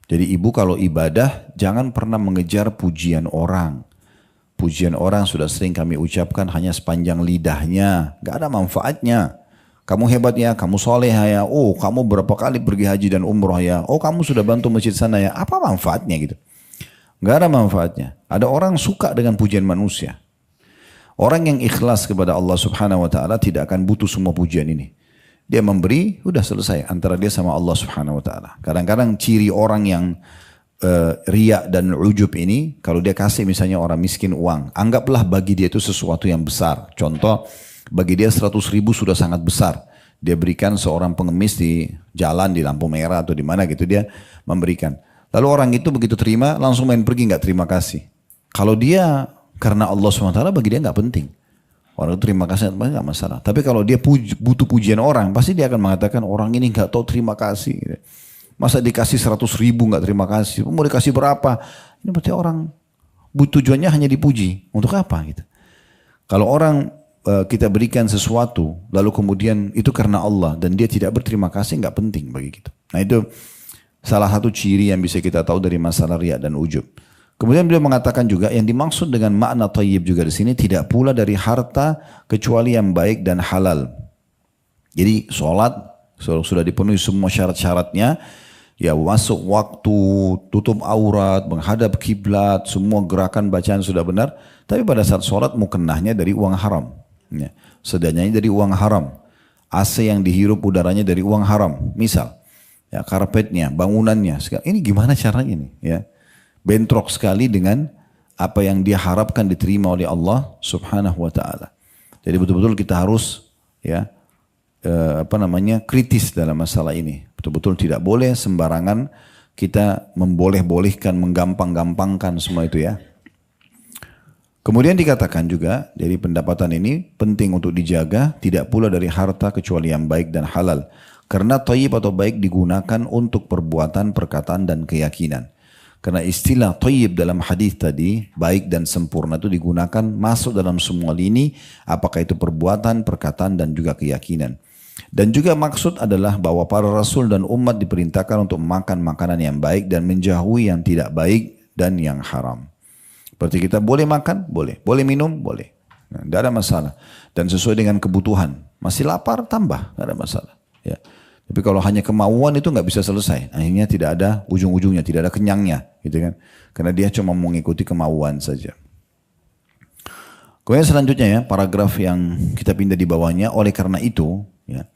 A: Jadi ibu kalau ibadah jangan pernah mengejar pujian orang. Pujian orang sudah sering kami ucapkan hanya sepanjang lidahnya, gak ada manfaatnya. Kamu hebat ya, kamu soleh ya, oh kamu berapa kali pergi haji dan umroh ya, oh kamu sudah bantu masjid sana ya, apa manfaatnya gitu? Gak ada manfaatnya. Ada orang suka dengan pujian manusia. Orang yang ikhlas kepada Allah Subhanahu wa taala tidak akan butuh semua pujian ini. Dia memberi, udah selesai antara dia sama Allah Subhanahu wa taala. Kadang-kadang ciri orang yang riya dan ujub ini, kalau dia kasih misalnya orang miskin uang, anggaplah bagi dia itu sesuatu yang besar. Contoh, bagi dia 100 ribu sudah sangat besar. Dia berikan seorang pengemis di jalan, di lampu merah atau di mana gitu, dia memberikan. Lalu orang itu begitu terima, langsung main pergi, nggak terima kasih. Kalau dia karena Allah SWT, bagi dia nggak penting. Orang itu terima kasih, nggak masalah. Tapi kalau dia butuh pujian orang, pasti dia akan mengatakan orang ini nggak tahu terima kasih. Masa dikasih 100 ribu nggak terima kasih? Mau dikasih berapa? Ini berarti orang tujuannya hanya dipuji. Untuk apa gitu? Kalau orang kita berikan sesuatu, lalu kemudian itu karena Allah dan dia tidak berterima kasih, nggak penting bagi kita. Nah itu salah satu ciri yang bisa kita tahu dari masalah riya dan ujub. Kemudian beliau mengatakan juga yang dimaksud dengan makna thayyib juga di sini tidak pula dari harta kecuali yang baik dan halal. Jadi sholat sudah dipenuhi semua syarat-syaratnya, ya masuk waktu, tutup aurat, menghadap kiblat, semua gerakan bacaan sudah benar. Tapi pada saat sholat mukenahnya dari uang haram. Ya, sedanyanya dari uang haram. AC yang dihirup udaranya dari uang haram. Misal, ya karpetnya, bangunannya, ini gimana caranya nih? Ya, bentrok sekali dengan apa yang dia harapkan diterima oleh Allah Subhanahu wa taala. Jadi betul-betul kita harus ya kritis dalam masalah ini. Betul-betul tidak boleh sembarangan kita memboleh-bolehkan, menggampang-gampangkan semua itu ya. Kemudian dikatakan juga dari pendapatan ini penting untuk dijaga, tidak pula dari harta kecuali yang baik dan halal. Karena thayyib atau baik digunakan untuk perbuatan, perkataan dan keyakinan. Karena istilah thayyib dalam hadis tadi, baik dan sempurna itu digunakan masuk dalam semua lini, apakah itu perbuatan, perkataan dan juga keyakinan. Dan juga maksud adalah bahwa para rasul dan umat diperintahkan untuk makan makanan yang baik dan menjauhi yang tidak baik dan yang haram. Berarti kita boleh makan, boleh. Boleh minum, boleh. Nah, tidak ada masalah. Dan sesuai dengan kebutuhan. Masih lapar, tambah. Tidak ada masalah. Ya. Tapi kalau hanya kemauan itu nggak bisa selesai. Akhirnya tidak ada ujung-ujungnya, tidak ada kenyangnya. Gitu kan? Karena dia cuma mengikuti kemauan saja. Kemudian selanjutnya ya, paragraf yang kita pindah di bawahnya. Oleh karena itu, ya,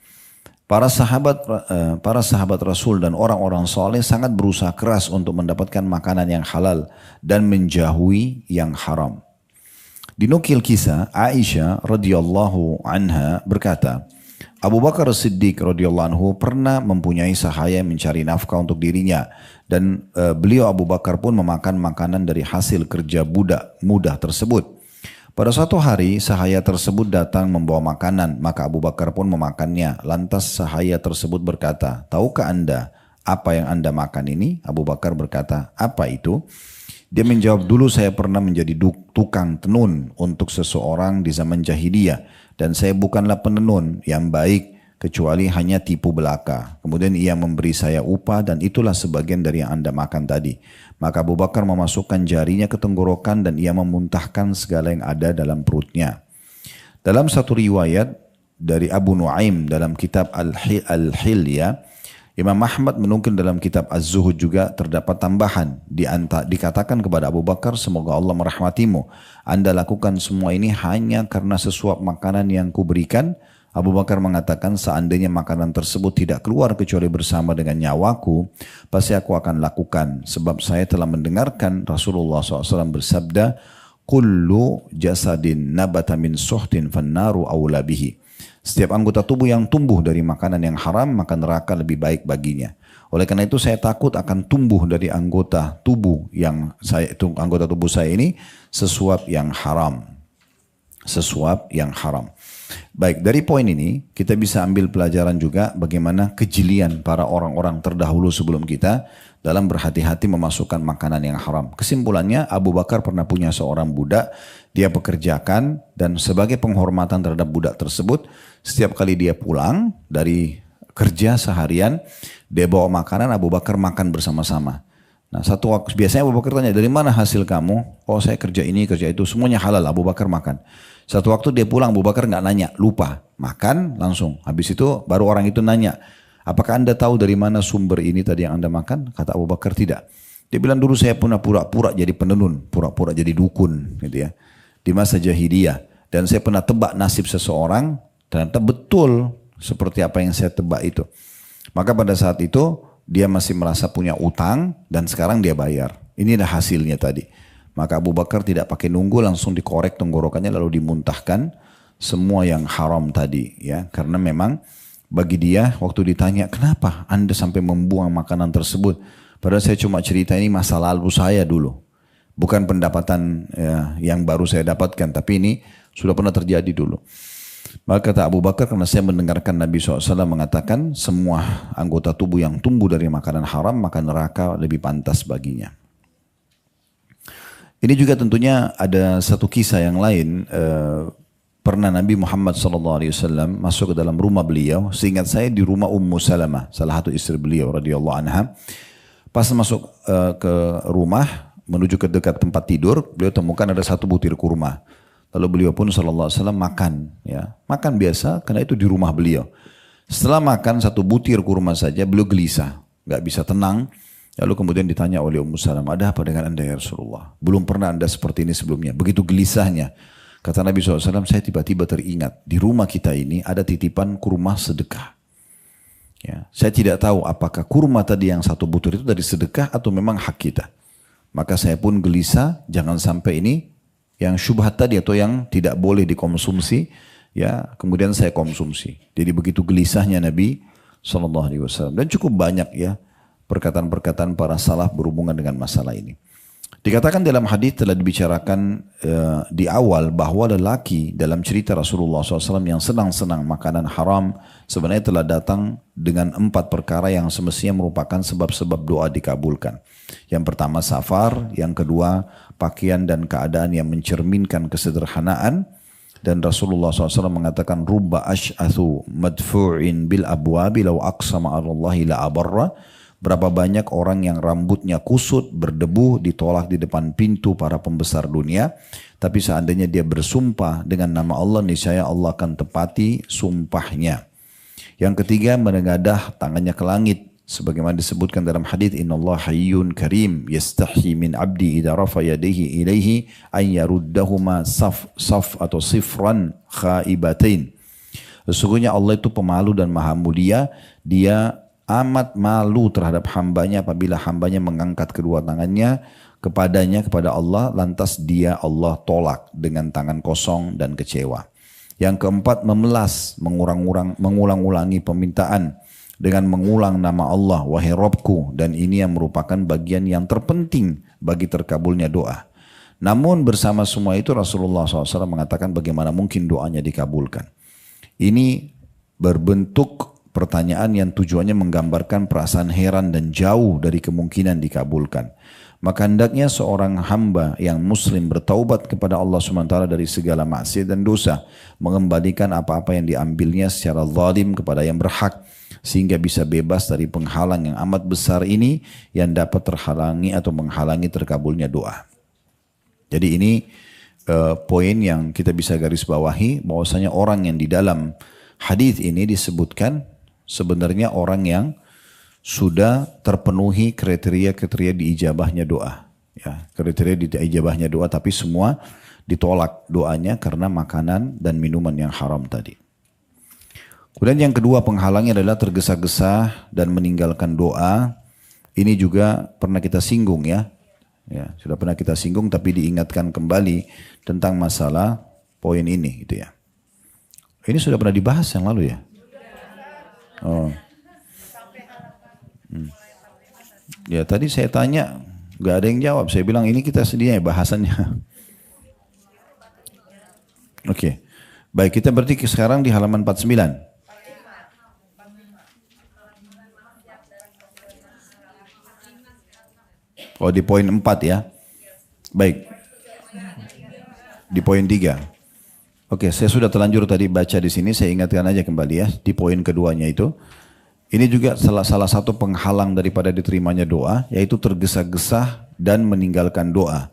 A: para sahabat Rasul dan orang-orang soleh sangat berusaha keras untuk mendapatkan makanan yang halal dan menjauhi yang haram. Dinukil kisah Aisyah radhiyallahu anha berkata, Abu Bakar Siddiq radhiyallahu anhu pernah mempunyai sahaya mencari nafkah untuk dirinya dan beliau Abu Bakar pun memakan makanan dari hasil kerja budak mudah tersebut. Pada suatu hari sahaya tersebut datang membawa makanan, maka Abu Bakar pun memakannya. Lantas sahaya tersebut berkata, tahukah anda apa yang anda makan ini? Abu Bakar berkata, apa itu? Dia menjawab, dulu saya pernah menjadi tukang tenun untuk seseorang di zaman jahiliyah. Dan saya bukanlah penenun yang baik, kecuali hanya tipu belaka. Kemudian ia memberi saya upah dan itulah sebagian dari yang anda makan tadi. Maka Abu Bakar memasukkan jarinya ke tenggorokan dan ia memuntahkan segala yang ada dalam perutnya. Dalam satu riwayat dari Abu Nuaim dalam kitab Al-Hilya, Imam Ahmad menukil dalam kitab Az-Zuhud juga terdapat tambahan. Dikatakan kepada Abu Bakar, semoga Allah merahmatimu. Anda lakukan semua ini hanya karena sesuap makanan yang kuberikan. Abu Bakar mengatakan, seandainya makanan tersebut tidak keluar kecuali bersama dengan nyawaku, pasti aku akan lakukan. Sebab saya telah mendengarkan Rasulullah SAW bersabda, kullu jasadin nabata min suhtin fannaru awla bihi. Setiap anggota tubuh yang tumbuh dari makanan yang haram, maka neraka lebih baik baginya. Oleh karena itu saya takut akan tumbuh dari anggota tubuh saya ini sesuap yang haram. Sesuap yang haram. Baik, dari poin ini kita bisa ambil pelajaran juga bagaimana kejelian para orang-orang terdahulu sebelum kita dalam berhati-hati memasukkan makanan yang haram. Kesimpulannya, Abu Bakar pernah punya seorang budak, dia pekerjakan, dan sebagai penghormatan terhadap budak tersebut, setiap kali dia pulang dari kerja seharian, dia bawa makanan, Abu Bakar makan bersama-sama. Nah, satu waktu biasanya Abu Bakar tanya, dari mana hasil kamu? Oh, saya kerja ini, kerja itu, semuanya halal. Abu Bakar makan. Satu waktu dia pulang, Abu Bakar nggak nanya, lupa makan langsung. Habis itu baru orang itu nanya, apakah anda tahu dari mana sumber ini tadi yang anda makan? Kata Abu Bakar tidak. Dia bilang, dulu saya pernah pura-pura jadi penenun, pura-pura jadi dukun, gitu ya, di masa jahiliyah. Dan saya pernah tebak nasib seseorang, ternyata betul seperti apa yang saya tebak itu. Maka pada saat itu dia masih merasa punya utang dan sekarang dia bayar. Inilah hasilnya tadi. Maka Abu Bakar tidak pakai nunggu, langsung dikorek tenggorokannya lalu dimuntahkan semua yang haram tadi, ya. Karena memang bagi dia waktu ditanya, kenapa anda sampai membuang makanan tersebut? Padahal saya cuma cerita ini masa lalu saya dulu. Bukan pendapatan ya, yang baru saya dapatkan, tapi ini sudah pernah terjadi dulu. Maka kata Abu Bakar, karena saya mendengarkan Nabi SAW mengatakan, semua anggota tubuh yang tumbuh dari makanan haram, maka neraka lebih pantas baginya. Ini juga tentunya ada satu kisah yang lain. Pernah Nabi Muhammad SAW masuk ke dalam rumah beliau. Seingat saya di rumah Ummu Salamah, salah satu istri beliau radhiyallahu anha. Pas masuk ke rumah menuju ke dekat tempat tidur, beliau temukan ada satu butir kurma. Lalu beliau pun SAW makan, ya, makan biasa karena itu di rumah beliau. Setelah makan satu butir kurma saja, beliau gelisah, nggak bisa tenang. Lalu kemudian ditanya oleh Ummu Salamah, ada apa dengan anda ya Rasulullah? Belum pernah anda seperti ini sebelumnya. Begitu gelisahnya. Kata Nabi SAW, saya tiba-tiba teringat, di rumah kita ini ada titipan kurma sedekah. Ya, saya tidak tahu apakah kurma tadi yang satu butir itu dari sedekah atau memang hak kita. Maka saya pun gelisah, jangan sampai ini yang syubhat tadi atau yang tidak boleh dikonsumsi, ya kemudian saya konsumsi. Jadi begitu gelisahnya Nabi SAW. Dan cukup banyak ya perkataan-perkataan para salaf berhubungan dengan masalah ini. Dikatakan dalam hadis telah dibicarakan di awal bahwa lelaki dalam cerita Rasulullah SAW yang senang-senang makanan haram sebenarnya telah datang dengan 4 perkara yang semestinya merupakan sebab-sebab doa dikabulkan. Yang pertama safar, yang kedua pakaian dan keadaan yang mencerminkan kesederhanaan. Dan Rasulullah SAW mengatakan rubba ash'athu madfu'in bil abwabi law aqsama 'ala Allahi la abarra. Berapa banyak orang yang rambutnya kusut, berdebu, ditolak di depan pintu para pembesar dunia. Tapi seandainya dia bersumpah dengan nama Allah, niscaya Allah akan tepati sumpahnya. Yang ketiga, menengadah tangannya ke langit. Sebagaimana disebutkan dalam hadis, Innallaha hayyun karim yastahi min abdi idza rafa yadayhi ilaihi an yaruddahuma saf atau sifran khaibatain. Sesungguhnya Allah itu pemalu dan maha mulia. Dia amat malu terhadap hambanya apabila hambanya mengangkat kedua tangannya kepadanya, kepada Allah, lantas dia Allah tolak dengan tangan kosong dan kecewa. Yang keempat, memelas, mengulang-ulangi permintaan dengan mengulang nama Allah, wahai Rabbku, dan ini yang merupakan bagian yang terpenting bagi terkabulnya doa. Namun bersama semua itu Rasulullah SAW mengatakan bagaimana mungkin doanya dikabulkan. Ini berbentuk pertanyaan yang tujuannya menggambarkan perasaan heran dan jauh dari kemungkinan dikabulkan. Maka hendaknya seorang hamba yang muslim bertaubat kepada Allah SWT dari segala maksiat dan dosa, mengembalikan apa-apa yang diambilnya secara zalim kepada yang berhak, sehingga bisa bebas dari penghalang yang amat besar ini yang dapat terhalangi atau menghalangi terkabulnya doa. Jadi ini poin yang kita bisa garis bawahi, bahwasanya orang yang di dalam hadis ini disebutkan sebenarnya orang yang sudah terpenuhi kriteria-kriteria diijabahnya doa. Ya, kriteria diijabahnya doa, tapi semua ditolak doanya karena makanan dan minuman yang haram tadi. Kemudian yang kedua penghalangnya adalah tergesa-gesa dan meninggalkan doa. Ini juga pernah kita singgung ya. Ya, sudah pernah kita singgung tapi diingatkan kembali tentang masalah poin ini gitu ya. Ini sudah pernah dibahas yang lalu ya? Oh. Ya tadi saya tanya, nggak ada yang jawab. Saya bilang ini kita sedia ya bahasannya. Oke. Baik, kita berarti sekarang di halaman 49. Oh di poin 4 ya. Baik. Di poin 3. Oke, saya sudah terlanjur tadi baca di sini, saya ingatkan aja kembali ya di poin keduanya itu. Ini juga salah satu penghalang daripada diterimanya doa, yaitu tergesa-gesa dan meninggalkan doa.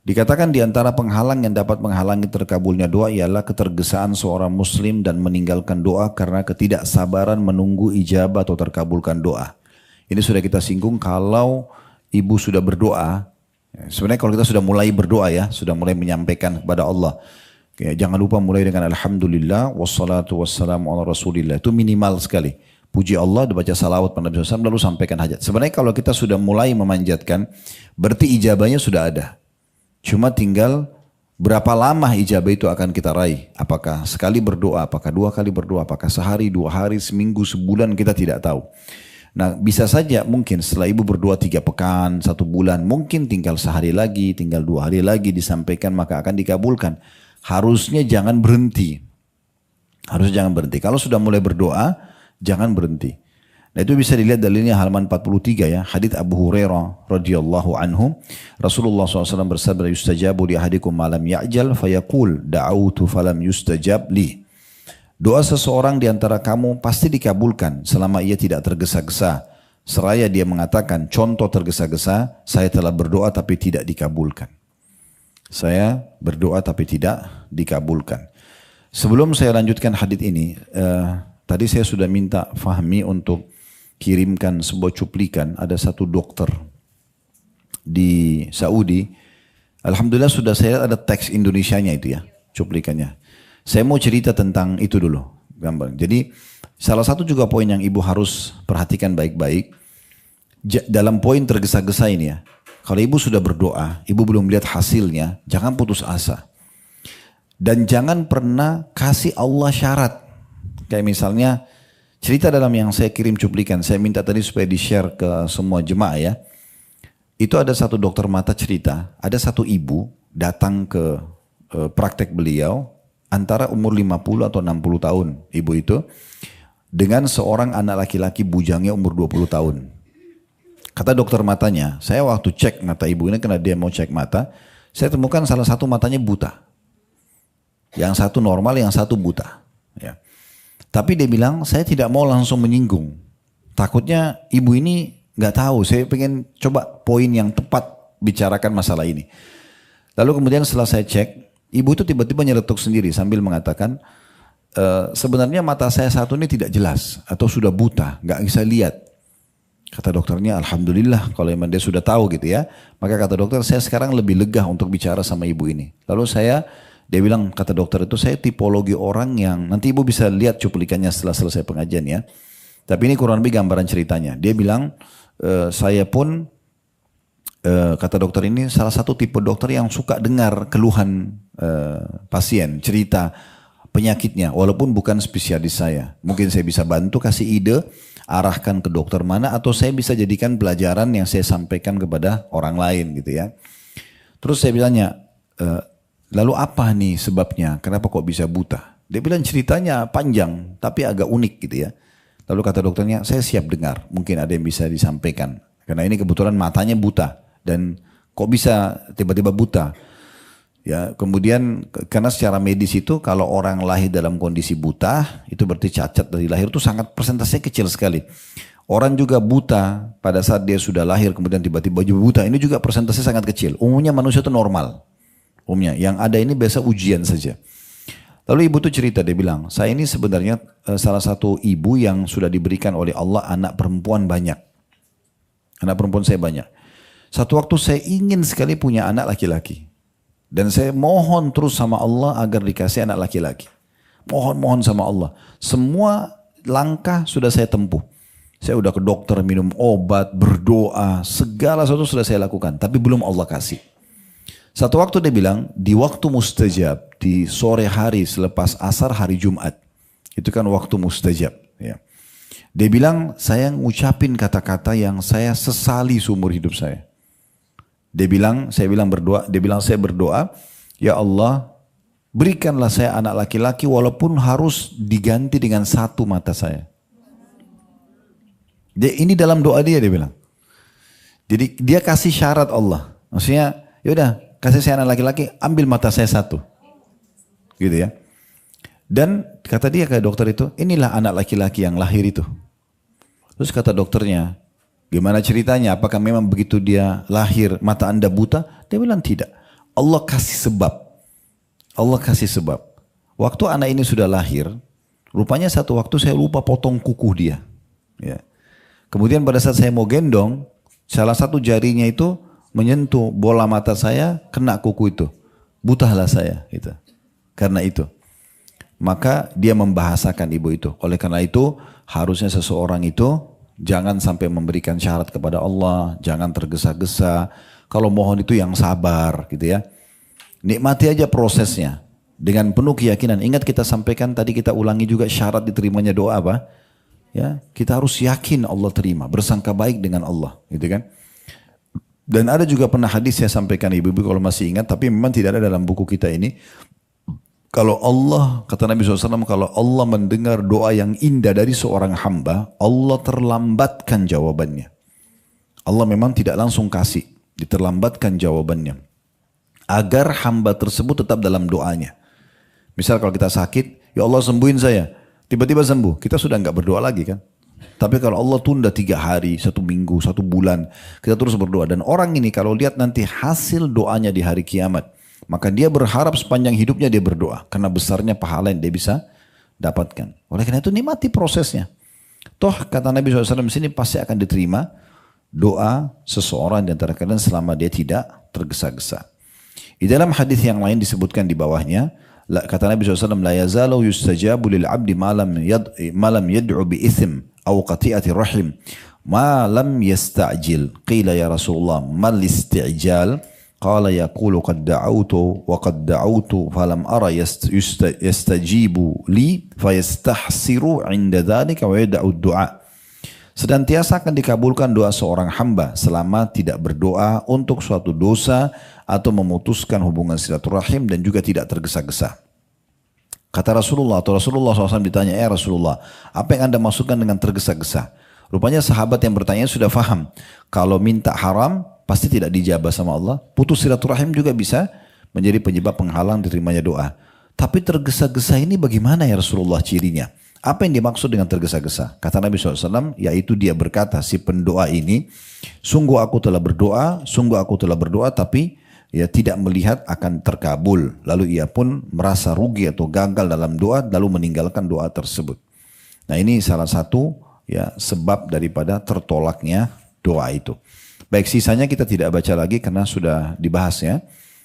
A: Dikatakan di antara penghalang yang dapat menghalangi terkabulnya doa ialah ketergesaan seorang muslim dan meninggalkan doa karena ketidaksabaran menunggu ijabah atau terkabulkan doa. Ini sudah kita singgung kalau ibu sudah berdoa, sebenarnya kalau kita sudah mulai berdoa ya, sudah mulai menyampaikan kepada Allah. Ya, jangan lupa mulai dengan alhamdulillah wassalatu wassalamu ala rasulillah, itu minimal sekali. Puji Allah, dibaca salawat pada Nabi SAW, lalu sampaikan hajat. Sebenarnya kalau kita sudah mulai memanjatkan, berarti ijabahnya sudah ada. Cuma tinggal berapa lama ijabah itu akan kita raih. Apakah sekali berdoa, apakah 2 kali berdoa, apakah sehari, 2 hari, seminggu, sebulan, kita tidak tahu. Nah bisa saja mungkin setelah ibu berdoa 3 pekan, 1 bulan, mungkin tinggal sehari lagi, tinggal 2 hari lagi disampaikan maka akan dikabulkan. Harusnya jangan berhenti. Harusnya jangan berhenti. Kalau sudah mulai berdoa, jangan berhenti. Nah itu bisa dilihat dalilnya halaman 43 ya. Hadits Abu Hurairah radhiyallahu anhu. Rasulullah SAW bersabda, yustajabu li ahadikum malam ya'jal fayaqul da'autu falam yustajab li. Doa seseorang di antara kamu pasti dikabulkan selama ia tidak tergesa-gesa. Seraya dia mengatakan, contoh tergesa-gesa, saya telah berdoa tapi tidak dikabulkan. Saya berdoa tapi tidak dikabulkan. Sebelum saya lanjutkan hadits ini, tadi saya sudah minta Fahmi untuk kirimkan sebuah cuplikan. Ada satu dokter di Saudi. Alhamdulillah sudah saya ada teks Indonesianya itu ya, cuplikannya. Saya mau cerita tentang itu dulu, gambar. Jadi salah satu juga poin yang ibu harus perhatikan baik-baik. Dalam poin tergesa-gesa ini ya. Kalau ibu sudah berdoa, ibu belum lihat hasilnya, jangan putus asa. Dan jangan pernah kasih Allah syarat. Kayak misalnya cerita dalam yang saya kirim cuplikan, saya minta tadi supaya di-share ke semua jemaah ya. Itu ada satu dokter mata cerita, ada satu ibu datang ke praktek beliau, antara umur 50 atau 60 tahun ibu itu, dengan seorang anak laki-laki bujangnya umur 20 tahun. Kata dokter matanya, saya waktu cek mata ibu ini karena dia mau cek mata, saya temukan salah satu matanya buta. Yang satu normal, yang satu buta. Ya. Tapi dia bilang, saya tidak mau langsung menyinggung. Takutnya ibu ini nggak tahu, saya pengen coba poin yang tepat bicarakan masalah ini. Lalu kemudian setelah saya cek, ibu itu tiba-tiba nyeletuk sendiri sambil mengatakan, sebenarnya mata saya satu ini tidak jelas atau sudah buta, nggak bisa lihat. Kata dokternya, alhamdulillah kalau memang dia sudah tahu gitu ya. Maka kata dokter, saya sekarang lebih lega untuk bicara sama ibu ini. Lalu dia bilang, kata dokter itu, saya tipologi orang yang, nanti ibu bisa lihat cuplikannya setelah selesai pengajian ya. Tapi ini kurang lebih gambaran ceritanya. Dia bilang, saya pun, kata dokter ini, salah satu tipe dokter yang suka dengar keluhan pasien, cerita penyakitnya. Walaupun bukan spesialis saya. Mungkin saya bisa bantu, kasih ide, arahkan ke dokter mana, atau saya bisa jadikan pelajaran yang saya sampaikan kepada orang lain gitu ya. Terus saya bilangnya, lalu apa nih sebabnya? Kenapa kok bisa buta? Dia bilang ceritanya panjang, tapi agak unik gitu ya. Lalu kata dokternya, saya siap dengar. Mungkin ada yang bisa disampaikan. Karena ini kebetulan matanya buta. Dan kok bisa tiba-tiba buta? Ya, kemudian karena secara medis itu kalau orang lahir dalam kondisi buta, itu berarti cacat dari lahir itu sangat persentasenya kecil sekali. Orang juga buta pada saat dia sudah lahir kemudian tiba-tiba buta, ini juga persentasenya sangat kecil. Umumnya manusia itu normal. Umumnya yang ada ini biasa ujian saja. Lalu ibu tuh cerita, dia bilang, saya ini sebenarnya salah satu ibu yang sudah diberikan oleh Allah anak perempuan banyak. Anak perempuan saya banyak. Satu waktu saya ingin sekali punya anak laki-laki. Dan saya mohon terus sama Allah agar dikasih anak laki-laki. Mohon-mohon sama Allah. Semua langkah sudah saya tempuh. Saya udah ke dokter, minum obat, berdoa, segala sesuatu sudah saya lakukan. Tapi belum Allah kasih. Satu waktu dia bilang, di waktu mustajab, di sore hari selepas asar hari Jumat. Itu kan waktu mustajab. Ya. Dia bilang, saya ngucapin kata-kata yang saya sesali seumur hidup saya. Saya bilang berdoa, saya berdoa, ya Allah, berikanlah saya anak laki-laki walaupun harus diganti dengan satu mata saya. Ini dalam doa dia bilang. Jadi dia kasih syarat Allah. Maksudnya, yaudah kasih saya anak laki-laki, ambil mata saya satu. Gitu ya. Dan kata dia ke dokter itu, inilah anak laki-laki yang lahir itu. Terus kata dokternya, gimana ceritanya? Apakah memang begitu dia lahir mata anda buta? Dia bilang tidak. Allah kasih sebab. Allah kasih sebab. Waktu anak ini sudah lahir, rupanya satu waktu saya lupa potong kuku dia. Ya. Kemudian pada saat saya mau gendong, salah satu jarinya itu menyentuh bola mata saya, kena kuku itu. Butahlah saya. Gitu. Karena itu. Maka dia membahasakan ibu itu. Oleh karena itu, harusnya seseorang itu jangan sampai memberikan syarat kepada Allah, jangan tergesa-gesa. Kalau mohon itu yang sabar gitu ya. Nikmati aja prosesnya dengan penuh keyakinan. Ingat kita sampaikan tadi, kita ulangi juga syarat diterimanya doa apa? Ya, kita harus yakin Allah terima, bersangka baik dengan Allah, gitu kan? Dan ada juga pernah hadis saya sampaikan ibu-ibu kalau masih ingat, tapi memang tidak ada dalam buku kita ini. Kalau Allah, kata Nabi SAW, kalau Allah mendengar doa yang indah dari seorang hamba, Allah terlambatkan jawabannya. Allah memang tidak langsung kasih, diterlambatkan jawabannya. Agar hamba tersebut tetap dalam doanya. Misal kalau kita sakit, ya Allah sembuhin saya. Tiba-tiba sembuh, kita sudah nggak berdoa lagi kan. Tapi kalau Allah tunda 3 hari, 1 minggu, 1 bulan, kita terus berdoa. Dan orang ini kalau lihat nanti hasil doanya di hari kiamat, maka dia berharap sepanjang hidupnya dia berdoa. Karena besarnya pahala yang dia bisa dapatkan. Oleh karena itu nikmati prosesnya. Toh kata Nabi SAW di sini pasti akan diterima doa seseorang di antara kalian selama dia tidak tergesa-gesa. Di dalam hadis yang lain disebutkan di bawahnya, kata Nabi SAW, la yazalu yustajabu lil abdi malam yad'u bi ithim aw qati'ati rahim ma lam yasta'jil. Qila ya Rasulullah mal isti'jal? Qala yaqulu qad da'autu wa qad da'autu falam ara yastajibu li fayastahsiru 'inda dhalika wa yad'u du'a. Senantiasa akan dikabulkan doa seorang hamba selama tidak berdoa untuk suatu dosa atau memutuskan hubungan silaturahim dan juga tidak tergesa-gesa. Kata Rasulullah SAW ditanya, ya Rasulullah, apa yang anda maksudkan dengan tergesa-gesa? Rupanya sahabat yang bertanya sudah faham. Kalau minta haram, pasti tidak dijabah sama Allah. Putus silaturahim juga bisa menjadi penyebab penghalang diterimanya doa. Tapi tergesa-gesa ini bagaimana ya Rasulullah cirinya? Apa yang dimaksud dengan tergesa-gesa? Kata Nabi SAW, yaitu dia berkata, si pendoa ini, sungguh aku telah berdoa, tapi ya tidak melihat akan terkabul. Lalu ia pun merasa rugi atau gagal dalam doa, lalu meninggalkan doa tersebut. Nah ini salah satu ya sebab daripada tertolaknya doa itu. Baik, sisanya kita tidak baca lagi karena sudah dibahas ya.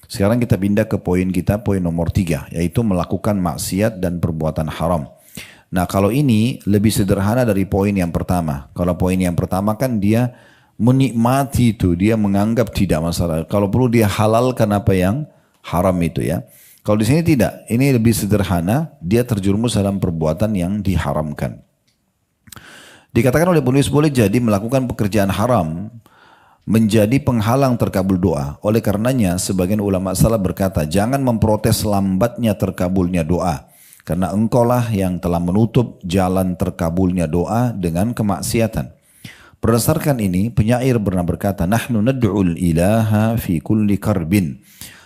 A: Sekarang kita pindah ke poin kita, poin nomor 3, yaitu melakukan maksiat dan perbuatan haram. Nah kalau ini lebih sederhana dari poin yang pertama. Kalau poin yang pertama kan dia menikmati itu, dia menganggap tidak masalah. Kalau perlu dia halalkan apa yang haram itu ya. Kalau di sini tidak, ini lebih sederhana, dia terjerumus dalam perbuatan yang diharamkan. Dikatakan oleh penulis boleh jadi melakukan pekerjaan haram menjadi penghalang terkabul doa. Oleh karenanya sebagian ulama salaf berkata, jangan memprotes lambatnya terkabulnya doa. Karena engkaulah yang telah menutup jalan terkabulnya doa dengan kemaksiatan. Berdasarkan ini, penyair pernah berkata, nahnu nad'ul ilaha fi kulli karbin,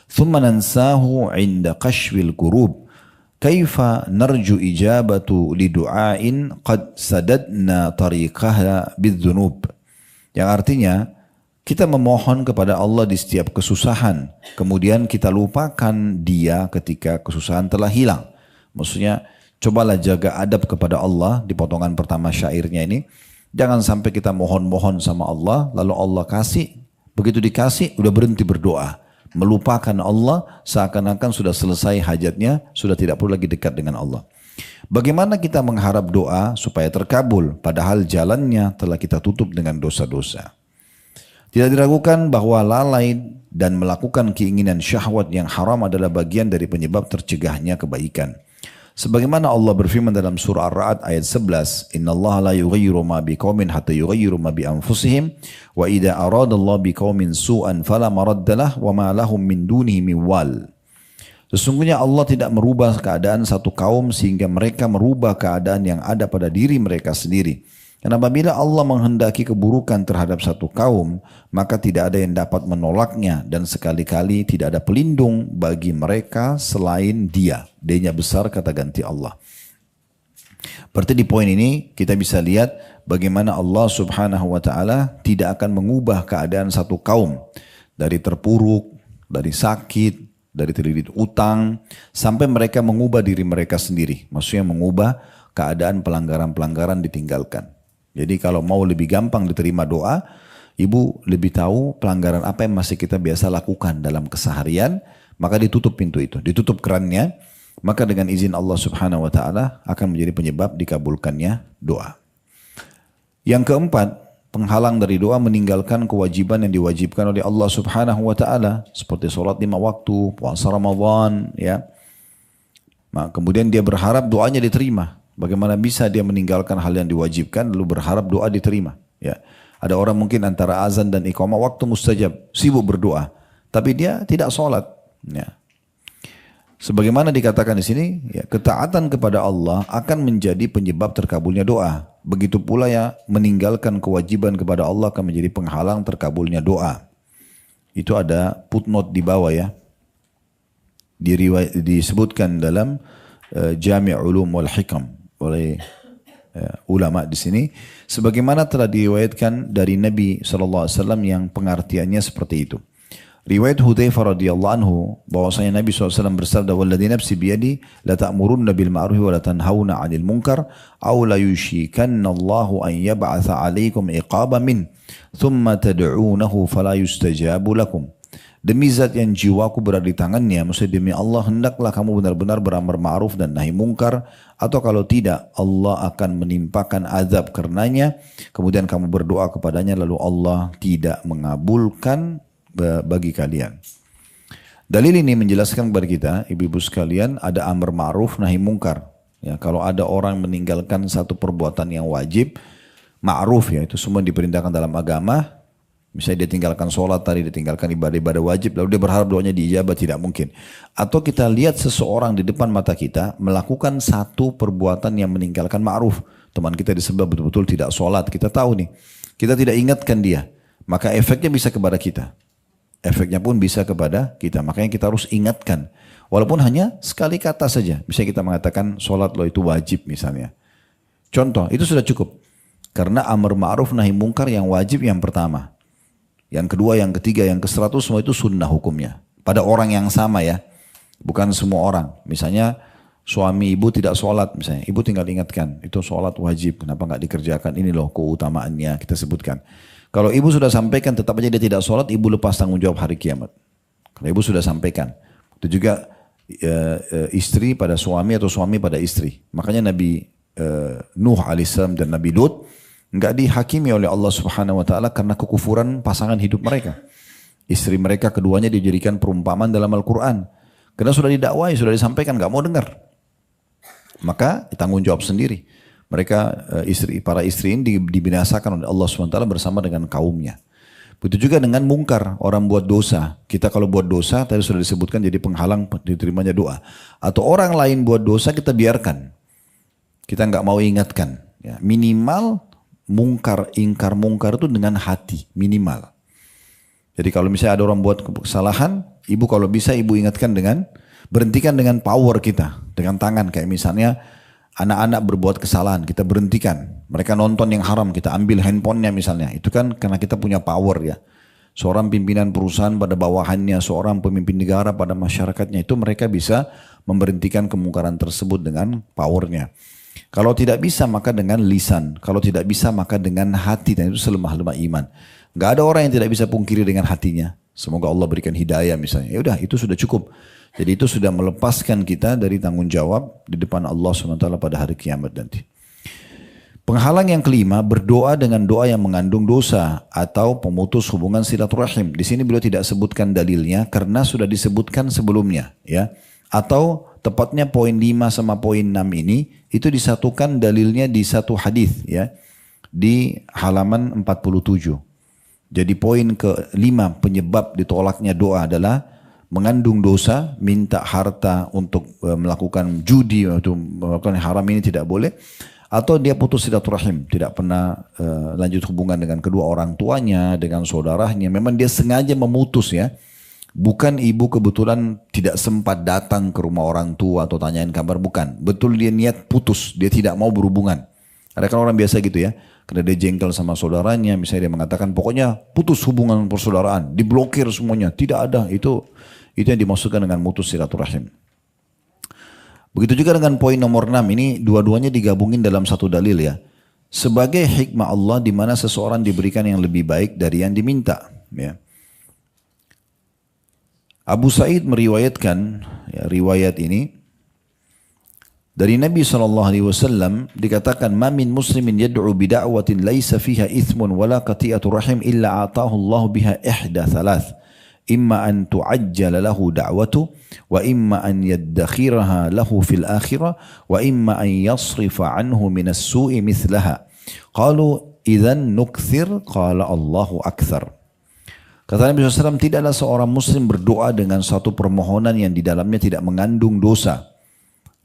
A: thumma nansahu 'inda kashfil kurub. Kaifa narju ijabatu li du'ain qad sadadna tariqaha bidzunub. Yang artinya, kita memohon kepada Allah di setiap kesusahan, kemudian kita lupakan dia ketika kesusahan telah hilang. Maksudnya, cobalah jaga adab kepada Allah di potongan pertama syairnya ini. Jangan sampai kita mohon-mohon sama Allah, lalu Allah kasih, begitu dikasih, udah berhenti berdoa. Melupakan Allah, seakan-akan sudah selesai hajatnya, sudah tidak perlu lagi dekat dengan Allah. Bagaimana kita mengharap doa supaya terkabul padahal jalannya telah kita tutup dengan dosa-dosa? Tidak diragukan bahwa lalai dan melakukan keinginan syahwat yang haram adalah bagian dari penyebab tercegahnya kebaikan. Sebagaimana Allah berfirman dalam surah Ar-Ra'd ayat 11, "Inna Allah la yughayyiru ma biqaumin hatta yughayyiru ma bi anfusihim, wa idza arada Allah biqaumin su'an fala maraddalah wa ma lahum min dunihi min wal." Sesungguhnya Allah tidak merubah keadaan satu kaum sehingga mereka merubah keadaan yang ada pada diri mereka sendiri. Dan apabila Allah menghendaki keburukan terhadap satu kaum, maka tidak ada yang dapat menolaknya dan sekali-kali tidak ada pelindung bagi mereka selain Dia. D-nya besar kata ganti Allah. Berarti di poin ini kita bisa lihat bagaimana Allah Subhanahu wa taala tidak akan mengubah keadaan satu kaum dari terpuruk, dari sakit, dari terlilit utang sampai mereka mengubah diri mereka sendiri. Maksudnya mengubah keadaan pelanggaran-pelanggaran ditinggalkan. Jadi kalau mau lebih gampang diterima doa, ibu lebih tahu pelanggaran apa yang masih kita biasa lakukan dalam keseharian, maka ditutup pintu itu, ditutup kerannya, maka dengan izin Allah Subhanahu wa taala akan menjadi penyebab dikabulkannya doa. Yang keempat, penghalang dari doa meninggalkan kewajiban yang diwajibkan oleh Allah Subhanahu wa taala seperti sholat 5 waktu, puasa Ramadan, ya. Nah, kemudian dia berharap doanya diterima. Bagaimana bisa dia meninggalkan hal yang diwajibkan lalu berharap doa diterima? Ya, ada orang mungkin antara azan dan iqamah waktu mustajab, sibuk berdoa, tapi dia tidak sholat. Ya. Sebagaimana dikatakan di sini, ya, ketaatan kepada Allah akan menjadi penyebab terkabulnya doa. Begitu pula ya meninggalkan kewajiban kepada Allah akan menjadi penghalang terkabulnya doa. Itu ada footnote di bawah ya. Disebutkan dalam Jami' Ulum wal Hikam oleh ulama di sini, sebagaimana telah diriwayatkan dari Nabi SAW yang pengertiannya seperti itu. Riwayat Hudzaifah radhiyallahu anhu bahwasanya Nabi SAW bersabda, "Walladzi nafsi biyadi la ta'murunna bil ma'ruf wa la tanhauna 'anil munkar aw la yushikanna Allahu an yab'atha 'alaikum iqaban min thumma tad'uunahu fala yustajabu lakum." Demi zat yang jiwaku berada di tangannya, maksudnya demi Allah, hendaklah kamu benar-benar beramar ma'ruf dan nahi mungkar, atau kalau tidak Allah akan menimpakan azab karenanya, kemudian kamu berdoa kepadanya lalu Allah tidak mengabulkan bagi kalian. Dalil ini menjelaskan kepada kita, ibu-ibu sekalian, ada amar ma'ruf nahi mungkar. Ya, kalau ada orang meninggalkan satu perbuatan yang wajib, ma'ruf ya, itu semua diperintahkan dalam agama. Misalnya dia tinggalkan sholat tadi, dia tinggalkan ibadah-ibadah wajib, lalu dia berharap doanya diijabah, tidak mungkin. Atau kita lihat seseorang di depan mata kita melakukan satu perbuatan yang meninggalkan ma'ruf. Teman kita disebut betul-betul tidak sholat, kita tahu nih. Kita tidak ingatkan dia, maka efeknya bisa kepada kita. Efeknya pun bisa kepada kita, makanya kita harus ingatkan. Walaupun hanya sekali kata saja, misalnya kita mengatakan sholat lo itu wajib misalnya. Contoh, itu sudah cukup. Karena amar ma'ruf nahi mungkar yang wajib yang pertama. Yang kedua, yang ketiga, yang ke-100 semua itu sunnah hukumnya. Pada orang yang sama ya. Bukan semua orang. Misalnya suami ibu tidak sholat misalnya. Ibu tinggal ingatkan. Itu sholat wajib. Kenapa nggak dikerjakan? Ini loh keutamaannya kita sebutkan. Kalau ibu sudah sampaikan tetap aja dia tidak sholat. Ibu lepas tanggung jawab hari kiamat. Kalau ibu sudah sampaikan. Itu juga istri pada suami atau suami pada istri. Makanya Nabi Nuh alaihissalam dan Nabi Lut nggak dihakimi oleh Allah Subhanahu wa taala karena kekufuran pasangan hidup mereka. Istri mereka keduanya dijadikan perumpamaan dalam Al-Quran. Karena sudah didakwai, sudah disampaikan, nggak mau dengar. Maka tanggung jawab sendiri. Mereka para istri ini dibinasakan oleh Allah Subhanahu wa taala bersama dengan kaumnya. Begitu juga dengan mungkar, orang buat dosa. Kita kalau buat dosa, tadi sudah disebutkan jadi penghalang diterimanya doa. Atau orang lain buat dosa kita biarkan. Kita nggak mau ingatkan. Ya, minimal ingkar mungkar itu dengan hati, minimal. Jadi kalau misalnya ada orang buat kesalahan, ibu kalau bisa ibu ingatkan berhentikan dengan power kita, dengan tangan. Kayak misalnya anak-anak berbuat kesalahan, kita berhentikan. Mereka nonton yang haram, kita ambil handphonenya misalnya. Itu kan karena kita punya power ya. Seorang pimpinan perusahaan pada bawahannya, seorang pemimpin negara pada masyarakatnya, itu mereka bisa memberhentikan kemungkaran tersebut dengan powernya. Kalau tidak bisa maka dengan lisan, kalau tidak bisa maka dengan hati, dan itu selemah-lemah iman. Gak ada orang yang tidak bisa pungkiri dengan hatinya. Semoga Allah berikan hidayah misalnya. Ya udah itu sudah cukup. Jadi itu sudah melepaskan kita dari tanggung jawab di depan Allah SWT pada hari kiamat nanti. Penghalang yang kelima, berdoa dengan doa yang mengandung dosa atau pemutus hubungan silaturahim. Di sini beliau tidak sebutkan dalilnya karena sudah disebutkan sebelumnya, ya. Atau tepatnya poin 5 sama poin 6 ini itu disatukan dalilnya di satu hadis, ya, di halaman 47. Jadi poin ke-5 penyebab ditolaknya doa adalah mengandung dosa, minta harta untuk melakukan judi atau melakukan haram, ini tidak boleh. Atau dia putus silaturahim, tidak pernah lanjut hubungan dengan kedua orang tuanya, dengan saudaranya. Memang dia sengaja memutus, ya. Bukan ibu kebetulan tidak sempat datang ke rumah orang tua atau tanyain kabar, bukan. Betul dia niat putus, dia tidak mau berhubungan. Ada kan orang biasa gitu, ya. Karena dia jengkel sama saudaranya, misalnya dia mengatakan pokoknya putus hubungan persaudaraan, diblokir semuanya. Tidak ada, itu yang dimaksudkan dengan mutus silaturahim. Begitu juga dengan poin nomor 6, ini dua-duanya digabungin dalam satu dalil, ya. Sebagai hikmah Allah di mana seseorang diberikan yang lebih baik dari yang diminta, ya. Abu Sa'id meriwayatkan, ya, riwayat ini dari Nabi SAW dikatakan, "Ma min muslimin yad'u bida'watin laisa fiha ithmun wala qati'atu rahim illa atahu Allah biha ihda thalath. Imma an tu'ajjala lahu da'watu wa imma an yaddakhiraha lahu fil akhirah wa imma an yasrifa anhu minas su'i mithlaha." Qalu idzan nukthir, qala Allahu akthar. Kata Nabi SAW, tidaklah seorang muslim berdoa dengan satu permohonan yang di dalamnya tidak mengandung dosa.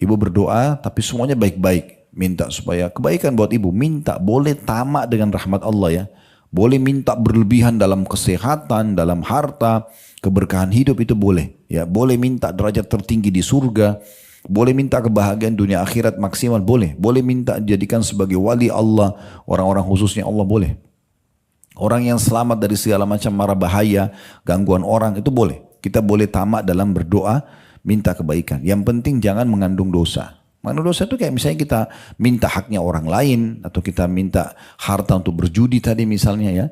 A: Ibu berdoa tapi semuanya baik-baik, minta supaya kebaikan buat ibu, minta boleh tamak dengan rahmat Allah, ya. Boleh minta berlebihan dalam kesehatan, dalam harta, keberkahan hidup, itu boleh. Ya, boleh minta derajat tertinggi di surga, boleh minta kebahagiaan dunia akhirat maksimal, boleh. Boleh minta dijadikan sebagai wali Allah, orang-orang khususnya Allah, boleh. Orang yang selamat dari segala macam mara bahaya, gangguan orang, itu boleh. Kita boleh tamak dalam berdoa, minta kebaikan. Yang penting jangan mengandung dosa. Mengandung dosa itu kayak misalnya kita minta haknya orang lain, atau kita minta harta untuk berjudi tadi misalnya, ya.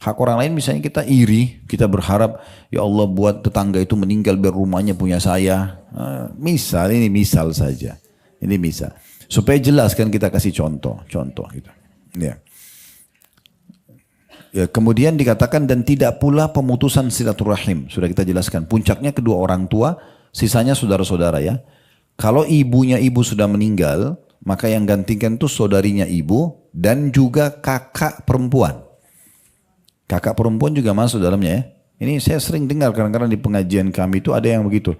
A: Hak orang lain misalnya kita iri, kita berharap ya Allah buat tetangga itu meninggal biar rumahnya punya saya. Misal, ini misal saja. Ini misal. Supaya jelas kan kita kasih contoh gitu. Ya. Ya, kemudian dikatakan dan tidak pula pemutusan silaturahim. Sudah kita jelaskan. Puncaknya kedua orang tua, sisanya saudara-saudara, ya. Kalau ibunya ibu sudah meninggal, maka yang gantikan itu saudarinya ibu dan juga kakak perempuan. Kakak perempuan juga masuk dalamnya, ya. Ini saya sering dengar kadang-kadang di pengajian kami itu ada yang begitu.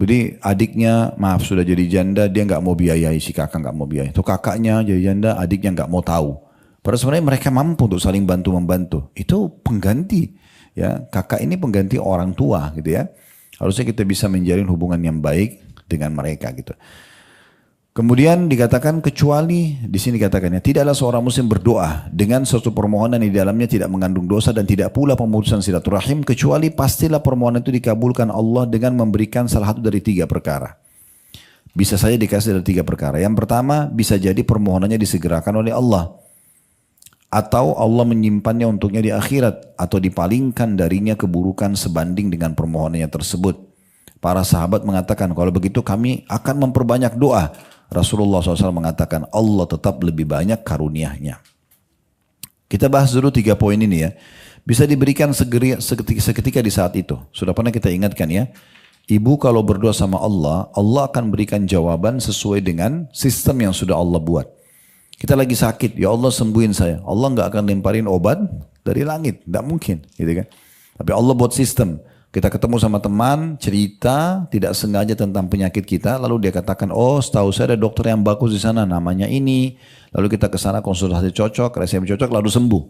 A: Jadi adiknya maaf sudah jadi janda, dia nggak mau biayai, si kakak nggak mau biayai. Itu kakaknya jadi janda, adiknya nggak mau tahu. Padahal sebenarnya mereka mampu untuk saling bantu-membantu. Itu pengganti, ya. Kakak ini pengganti orang tua, gitu, ya. Harusnya kita bisa menjalin hubungan yang baik dengan mereka, gitu. Kemudian dikatakan kecuali, di sini dikatakannya tidaklah seorang muslim berdoa dengan suatu permohonan yang di dalamnya tidak mengandung dosa dan tidak pula pemutusan silaturahim, kecuali pastilah permohonan itu dikabulkan Allah dengan memberikan salah satu dari 3 perkara. Bisa saja dikasih dari 3 perkara. Yang pertama, bisa jadi permohonannya disegerakan oleh Allah, atau Allah menyimpannya untuknya di akhirat, atau dipalingkan darinya keburukan sebanding dengan permohonannya tersebut. Para sahabat mengatakan, kalau begitu kami akan memperbanyak doa. Rasulullah SAW mengatakan, Allah tetap lebih banyak karunia-Nya. Kita bahas dulu 3 poin ini, ya. Bisa diberikan seketika di saat itu. Sudah pernah kita ingatkan, ya. Ibu kalau berdoa sama Allah, Allah akan berikan jawaban sesuai dengan sistem yang sudah Allah buat. Kita lagi sakit, ya Allah sembuhin saya. Allah nggak akan lemparin obat dari langit, nggak mungkin, gitu kan? Tapi Allah buat sistem. Kita ketemu sama teman, cerita tidak sengaja tentang penyakit kita, lalu dia katakan, oh setahu saya ada dokter yang bagus di sana, namanya ini. Lalu kita ke sana konsultasi cocok, resep cocok, lalu sembuh.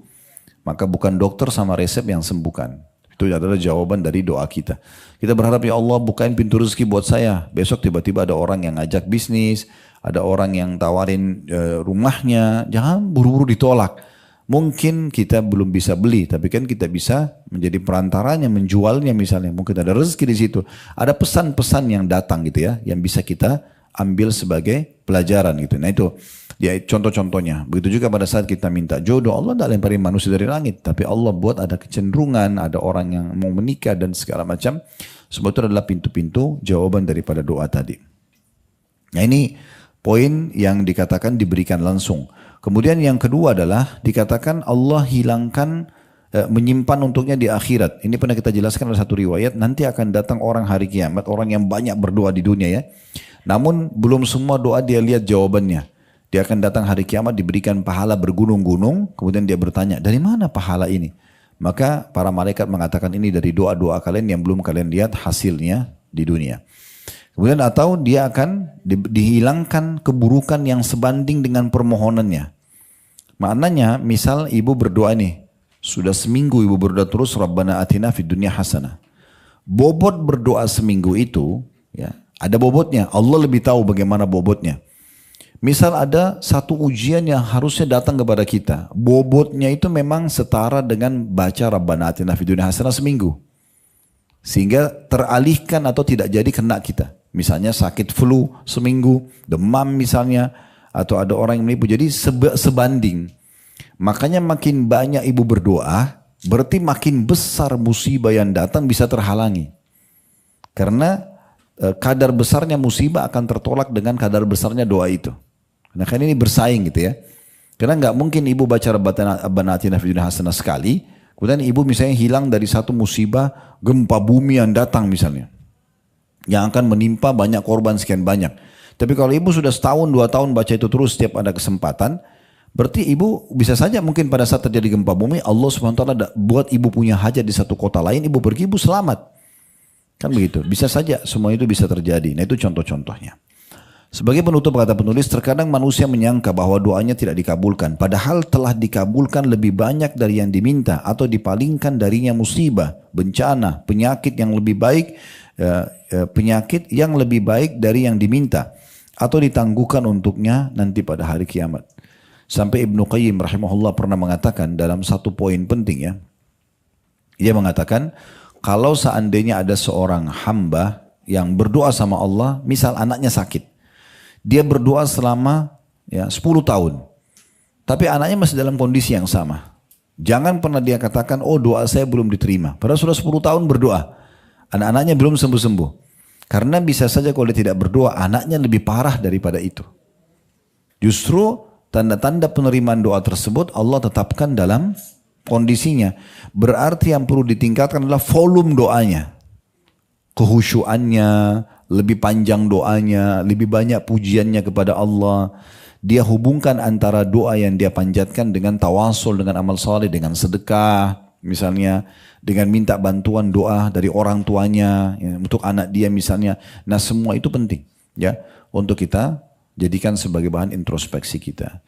A: Maka bukan dokter sama resep yang sembuhkan. Itu adalah jawaban dari doa kita. Kita berharap ya Allah bukain pintu rezeki buat saya. Besok tiba-tiba ada orang yang ngajak bisnis, ada orang yang tawarin rumahnya, jangan buru-buru ditolak. Mungkin kita belum bisa beli, tapi kan kita bisa menjadi perantaranya, menjualnya misalnya. Mungkin ada rezeki di situ. Ada pesan-pesan yang datang gitu, ya, yang bisa kita ambil sebagai pelajaran gitu. Nah itu. Ya, contoh-contohnya. Begitu juga pada saat kita minta jodoh, Allah tidak lemparin manusia dari langit. Tapi Allah buat ada kecenderungan, ada orang yang mau menikah dan segala macam. Sebab itu adalah pintu-pintu jawaban daripada doa tadi. Nah ini poin yang dikatakan diberikan langsung. Kemudian yang kedua adalah dikatakan Allah hilangkan, menyimpan untuknya di akhirat. Ini pernah kita jelaskan ada satu riwayat, nanti akan datang orang hari kiamat, orang yang banyak berdoa di dunia ya. Namun belum semua doa dia lihat jawabannya. Dia akan datang hari kiamat diberikan pahala bergunung-gunung, kemudian dia bertanya, dari mana pahala ini? Maka para malaikat mengatakan ini dari doa-doa kalian yang belum kalian lihat hasilnya di dunia. Kemudian atau dia akan dihilangkan keburukan yang sebanding dengan permohonannya. Maknanya misal ibu berdoa nih, sudah seminggu ibu berdoa terus, Rabbana atina fid dunya hasanah. Bobot berdoa seminggu itu, ya ada bobotnya, Allah lebih tahu bagaimana bobotnya. Misal ada satu ujian yang harusnya datang kepada kita. Bobotnya itu memang setara dengan baca Rabbana atina fid dunya hasanah seminggu. Sehingga teralihkan atau tidak jadi kena kita. Misalnya sakit flu seminggu, demam misalnya. Atau ada orang yang menipu. Jadi sebanding. Makanya makin banyak ibu berdoa, berarti makin besar musibah yang datang bisa terhalangi. Karena kadar besarnya musibah akan tertolak dengan kadar besarnya doa itu. Nah kan ini bersaing gitu ya. Karena nggak mungkin ibu baca Rabbana atina fid dunya hasanah sekali, kemudian ibu misalnya hilang dari satu musibah gempa bumi yang datang misalnya, yang akan menimpa banyak korban sekian banyak. Tapi kalau ibu sudah setahun 2 tahun baca itu terus setiap ada kesempatan, berarti ibu bisa saja mungkin pada saat terjadi gempa bumi Allah SWT buat ibu punya hajat di satu kota lain, ibu pergi ibu selamat. Kan begitu, bisa saja semua itu bisa terjadi. Nah itu contoh-contohnya. Sebagai penutup kata penulis, terkadang manusia menyangka bahwa doanya tidak dikabulkan. Padahal telah dikabulkan lebih banyak dari yang diminta atau dipalingkan darinya musibah, bencana, penyakit yang lebih baik, dari yang diminta atau ditangguhkan untuknya nanti pada hari kiamat. Sampai Ibnu Qayyim rahimahullah pernah mengatakan dalam satu poin penting ya. Dia mengatakan kalau seandainya ada seorang hamba yang berdoa sama Allah, misal anaknya sakit. Dia berdoa selama 10 tahun. Tapi anaknya masih dalam kondisi yang sama. Jangan pernah dia katakan, oh doa saya belum diterima. Padahal sudah 10 tahun berdoa. Anak-anaknya belum sembuh-sembuh. Karena bisa saja kalau dia tidak berdoa, anaknya lebih parah daripada itu. Justru tanda-tanda penerimaan doa tersebut Allah tetapkan dalam kondisinya. Berarti yang perlu ditingkatkan adalah volume doanya. Kehusyuannya, lebih panjang doanya, lebih banyak pujiannya kepada Allah. Dia hubungkan antara doa yang dia panjatkan dengan tawasul, dengan amal saleh, dengan sedekah, misalnya dengan minta bantuan doa dari orang tuanya ya, untuk anak dia misalnya. Nah semua itu penting ya untuk kita jadikan sebagai bahan introspeksi kita.